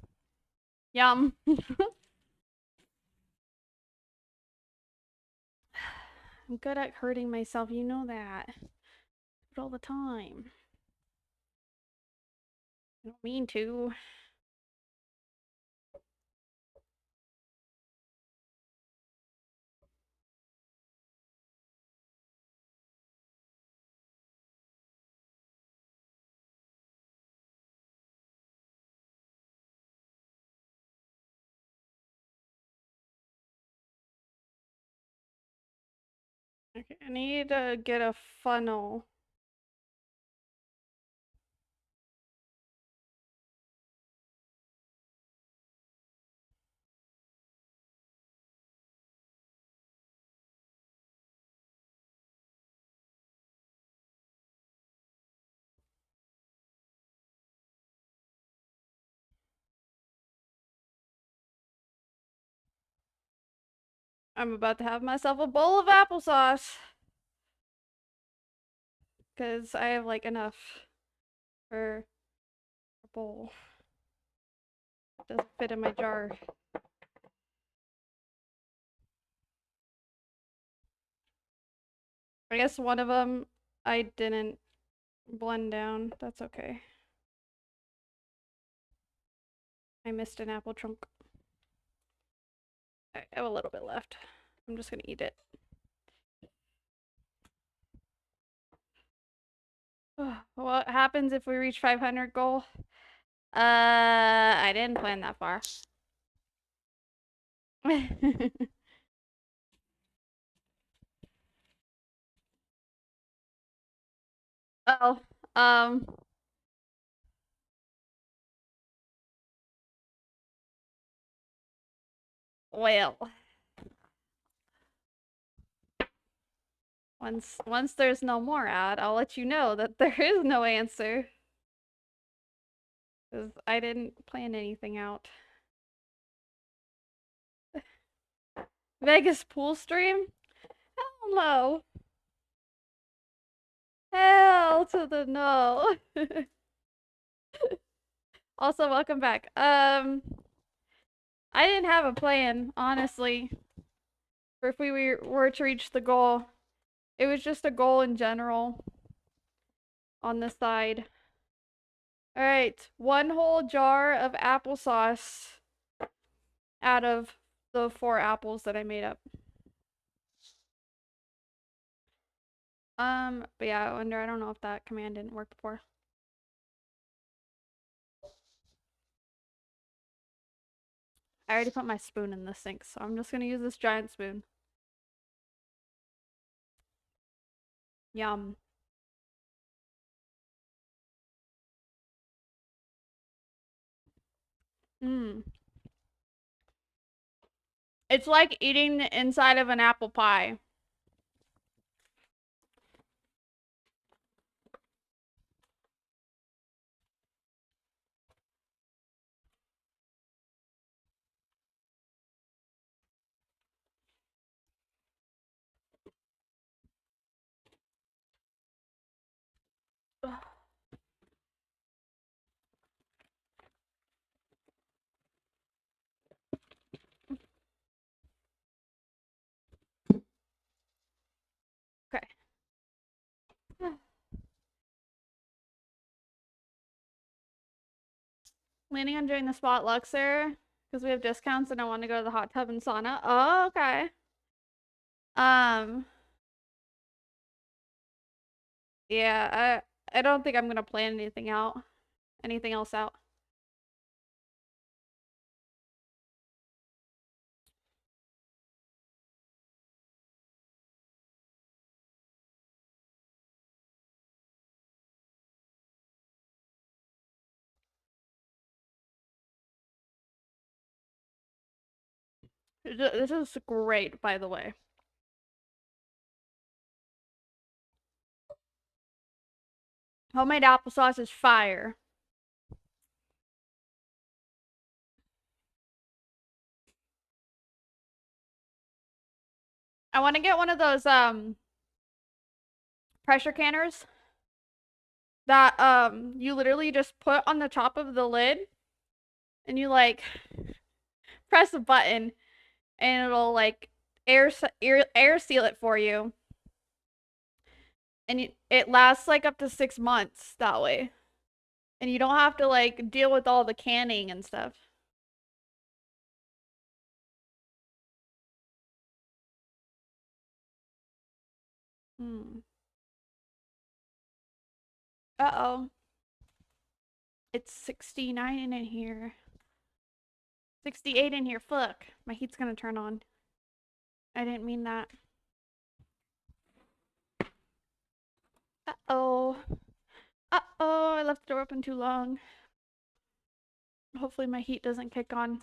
Yum. I'm good at hurting myself, you know that. But all the time. I don't mean to. Okay, I need to get a funnel. I'm about to have myself a bowl of applesauce. Because I have like enough for a bowl. Doesn't fit in my jar. I guess one of them I didn't blend down. That's okay. I missed an apple chunk. I have a little bit left. I'm just gonna eat it. What happens if we reach 500 goal? I didn't plan that far. Oh, um, well, once there's no more ad, I'll let you know that there is no answer. Because I didn't plan anything out. Vegas pool stream? Hell no. Hell to the no. Also, welcome back. I didn't have a plan, honestly, for if we were to reach the goal. It was just a goal in general on the side. All right, one whole jar of applesauce out of the 4 apples that I made up. But yeah, I don't know if that command didn't work before. I already put my spoon in the sink, so I'm just gonna use this giant spoon. Yum. Mmm. It's like eating the inside of an apple pie. Okay. Planning on doing the spot Luxor because we have discounts and I want to go to the hot tub and sauna. Oh, okay. Um, yeah, I don't think I'm gonna plan anything else out. This is great, by the way. Homemade applesauce is fire. I want to get one of those pressure canners that you literally just put on the top of the lid and you like press a button and it'll like air seal it for you. And it lasts like up to 6 months that way. And you don't have to like deal with all the canning and stuff. Hmm. Uh-oh. It's 69 in here. 68 in here. Fuck. My heat's gonna turn on. I didn't mean that. Uh-oh. Uh-oh. I left the door open too long. Hopefully my heat doesn't kick on.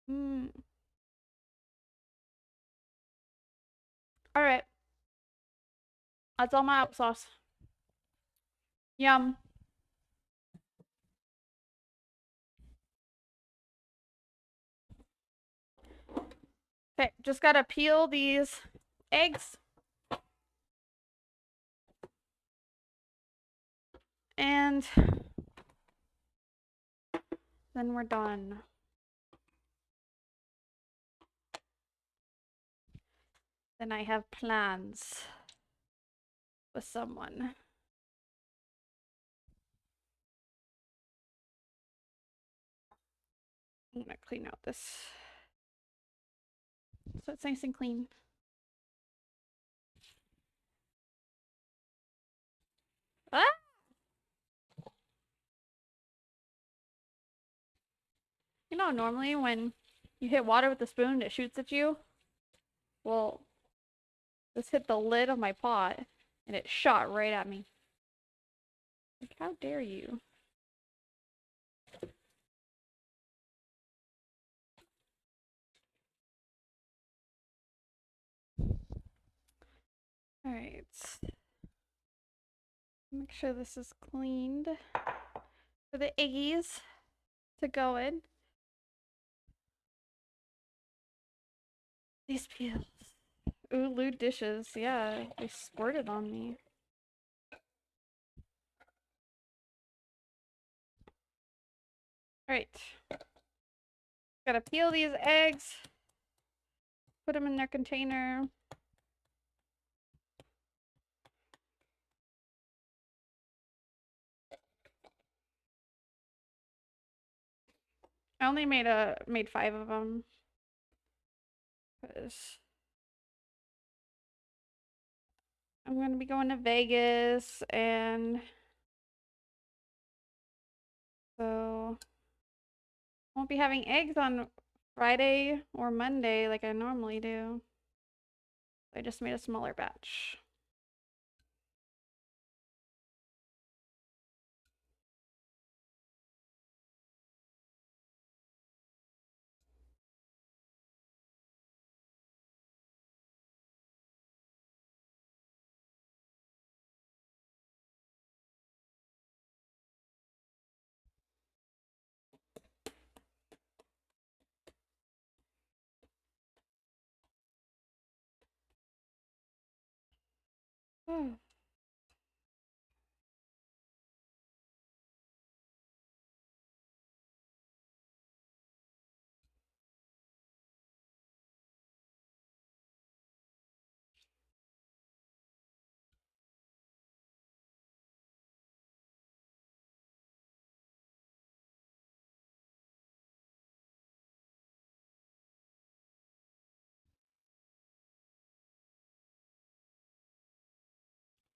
Hmm. Alright. That's all my applesauce. Yum. Okay, just gotta peel these eggs. And then we're done. Then I have plans with someone. I'm gonna clean out this so it's nice and clean. Ah! You know, normally when you hit water with the spoon, it shoots at you. Well, this hit the lid of my pot and it shot right at me. Like, how dare you? Alright. Make sure this is cleaned for the eggies to go in. These peels. Ooh, lewd dishes. Yeah, they squirted on me. Alright. Gotta peel these eggs. Put them in their container. I only made 5 of them. Because I'm gonna be going to Vegas and so won't be having eggs on Friday or Monday like I normally do. I just made a smaller batch.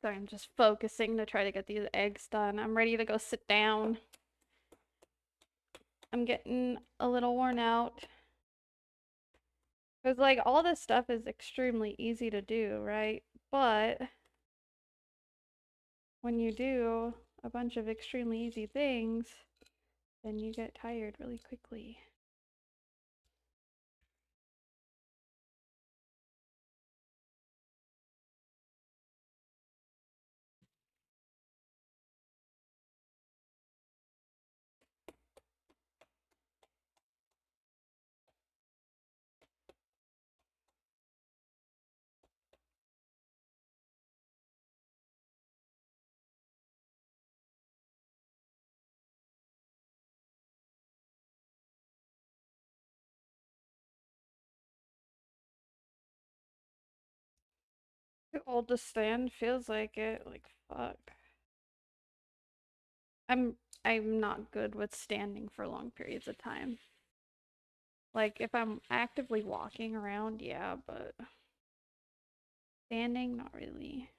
Sorry, I'm just focusing to try to get these eggs done. I'm ready to go sit down. I'm getting a little worn out. Because, like, all this stuff is extremely easy to do, right? But when you do a bunch of extremely easy things, then you get tired really quickly. Too old to stand feels like it. Like fuck. I'm not good with standing for long periods of time. Like if I'm actively walking around, yeah, but standing, not really.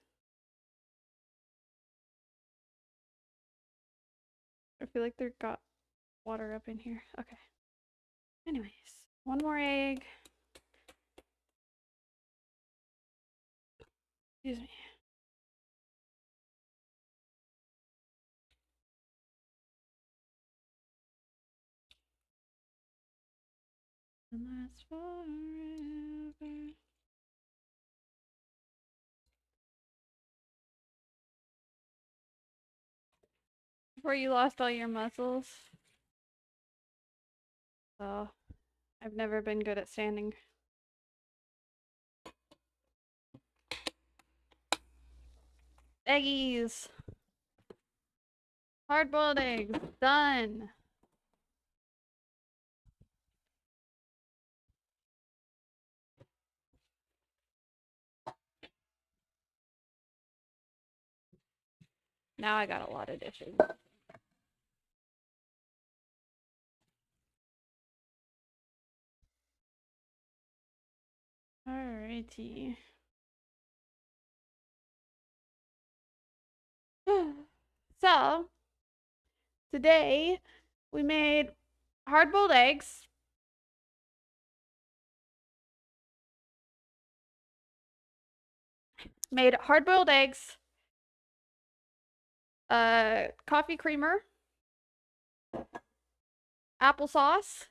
I feel like there got water up in here. Okay. Anyways, one more egg. Excuse me. And last forever. Before you lost all your muscles. So, I've never been good at standing. Eggies! Hard-boiled eggs. Done! Now I got a lot of dishes. Alrighty. So, today we made hard-boiled eggs. Made hard-boiled eggs. Coffee creamer. Applesauce.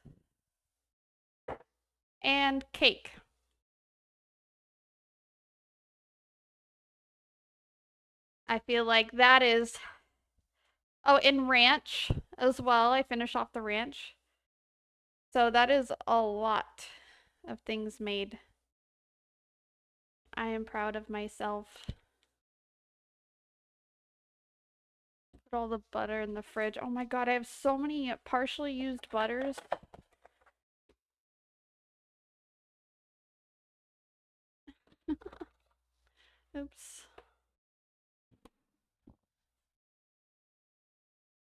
And cake. I feel like that is... Oh, and ranch as well. I finished off the ranch. So that is a lot of things made. I am proud of myself. Put all the butter in the fridge. Oh my god, I have so many partially used butters. Oops.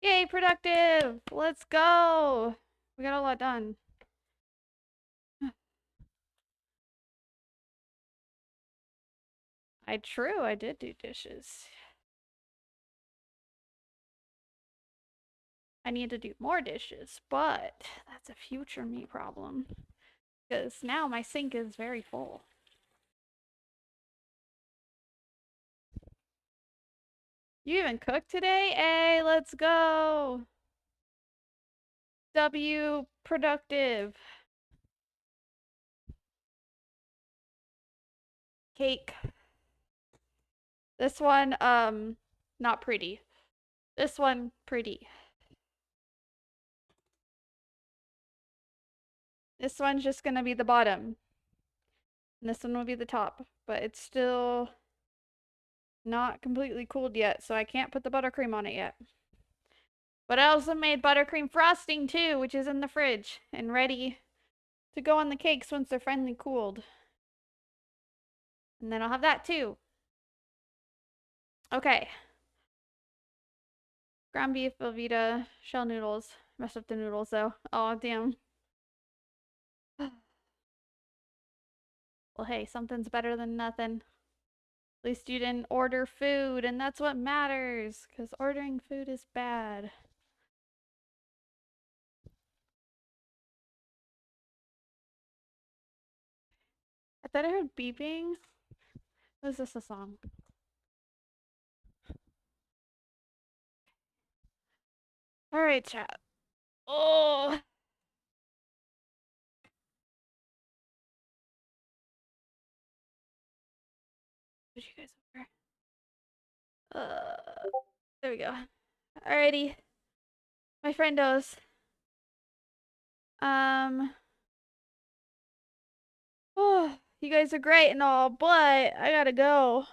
Yay, productive! Let's go! We got a lot done. I did do dishes. I need to do more dishes, but that's a future me problem. Because now my sink is very full. You even cooked today? Hey, let's go! W productive. Cake. This one, not pretty. This one, pretty. This one's just gonna be the bottom. And this one will be the top. But it's still not completely cooled yet, so I can't put the buttercream on it yet. But I also made buttercream frosting too, which is in the fridge and ready to go on the cakes once they're finally cooled. And then I'll have that too. Okay. Ground beef, Velveeta, shell noodles. Messed up the noodles though. Oh, damn. Well, hey, something's better than nothing. At least you didn't order food, and that's what matters, because ordering food is bad. I thought I heard beeping. Was this a song? Alright, chat. Oh! Put you guys over. There we go. Alrighty. My friendos. Oh, you guys are great and all, but I gotta go.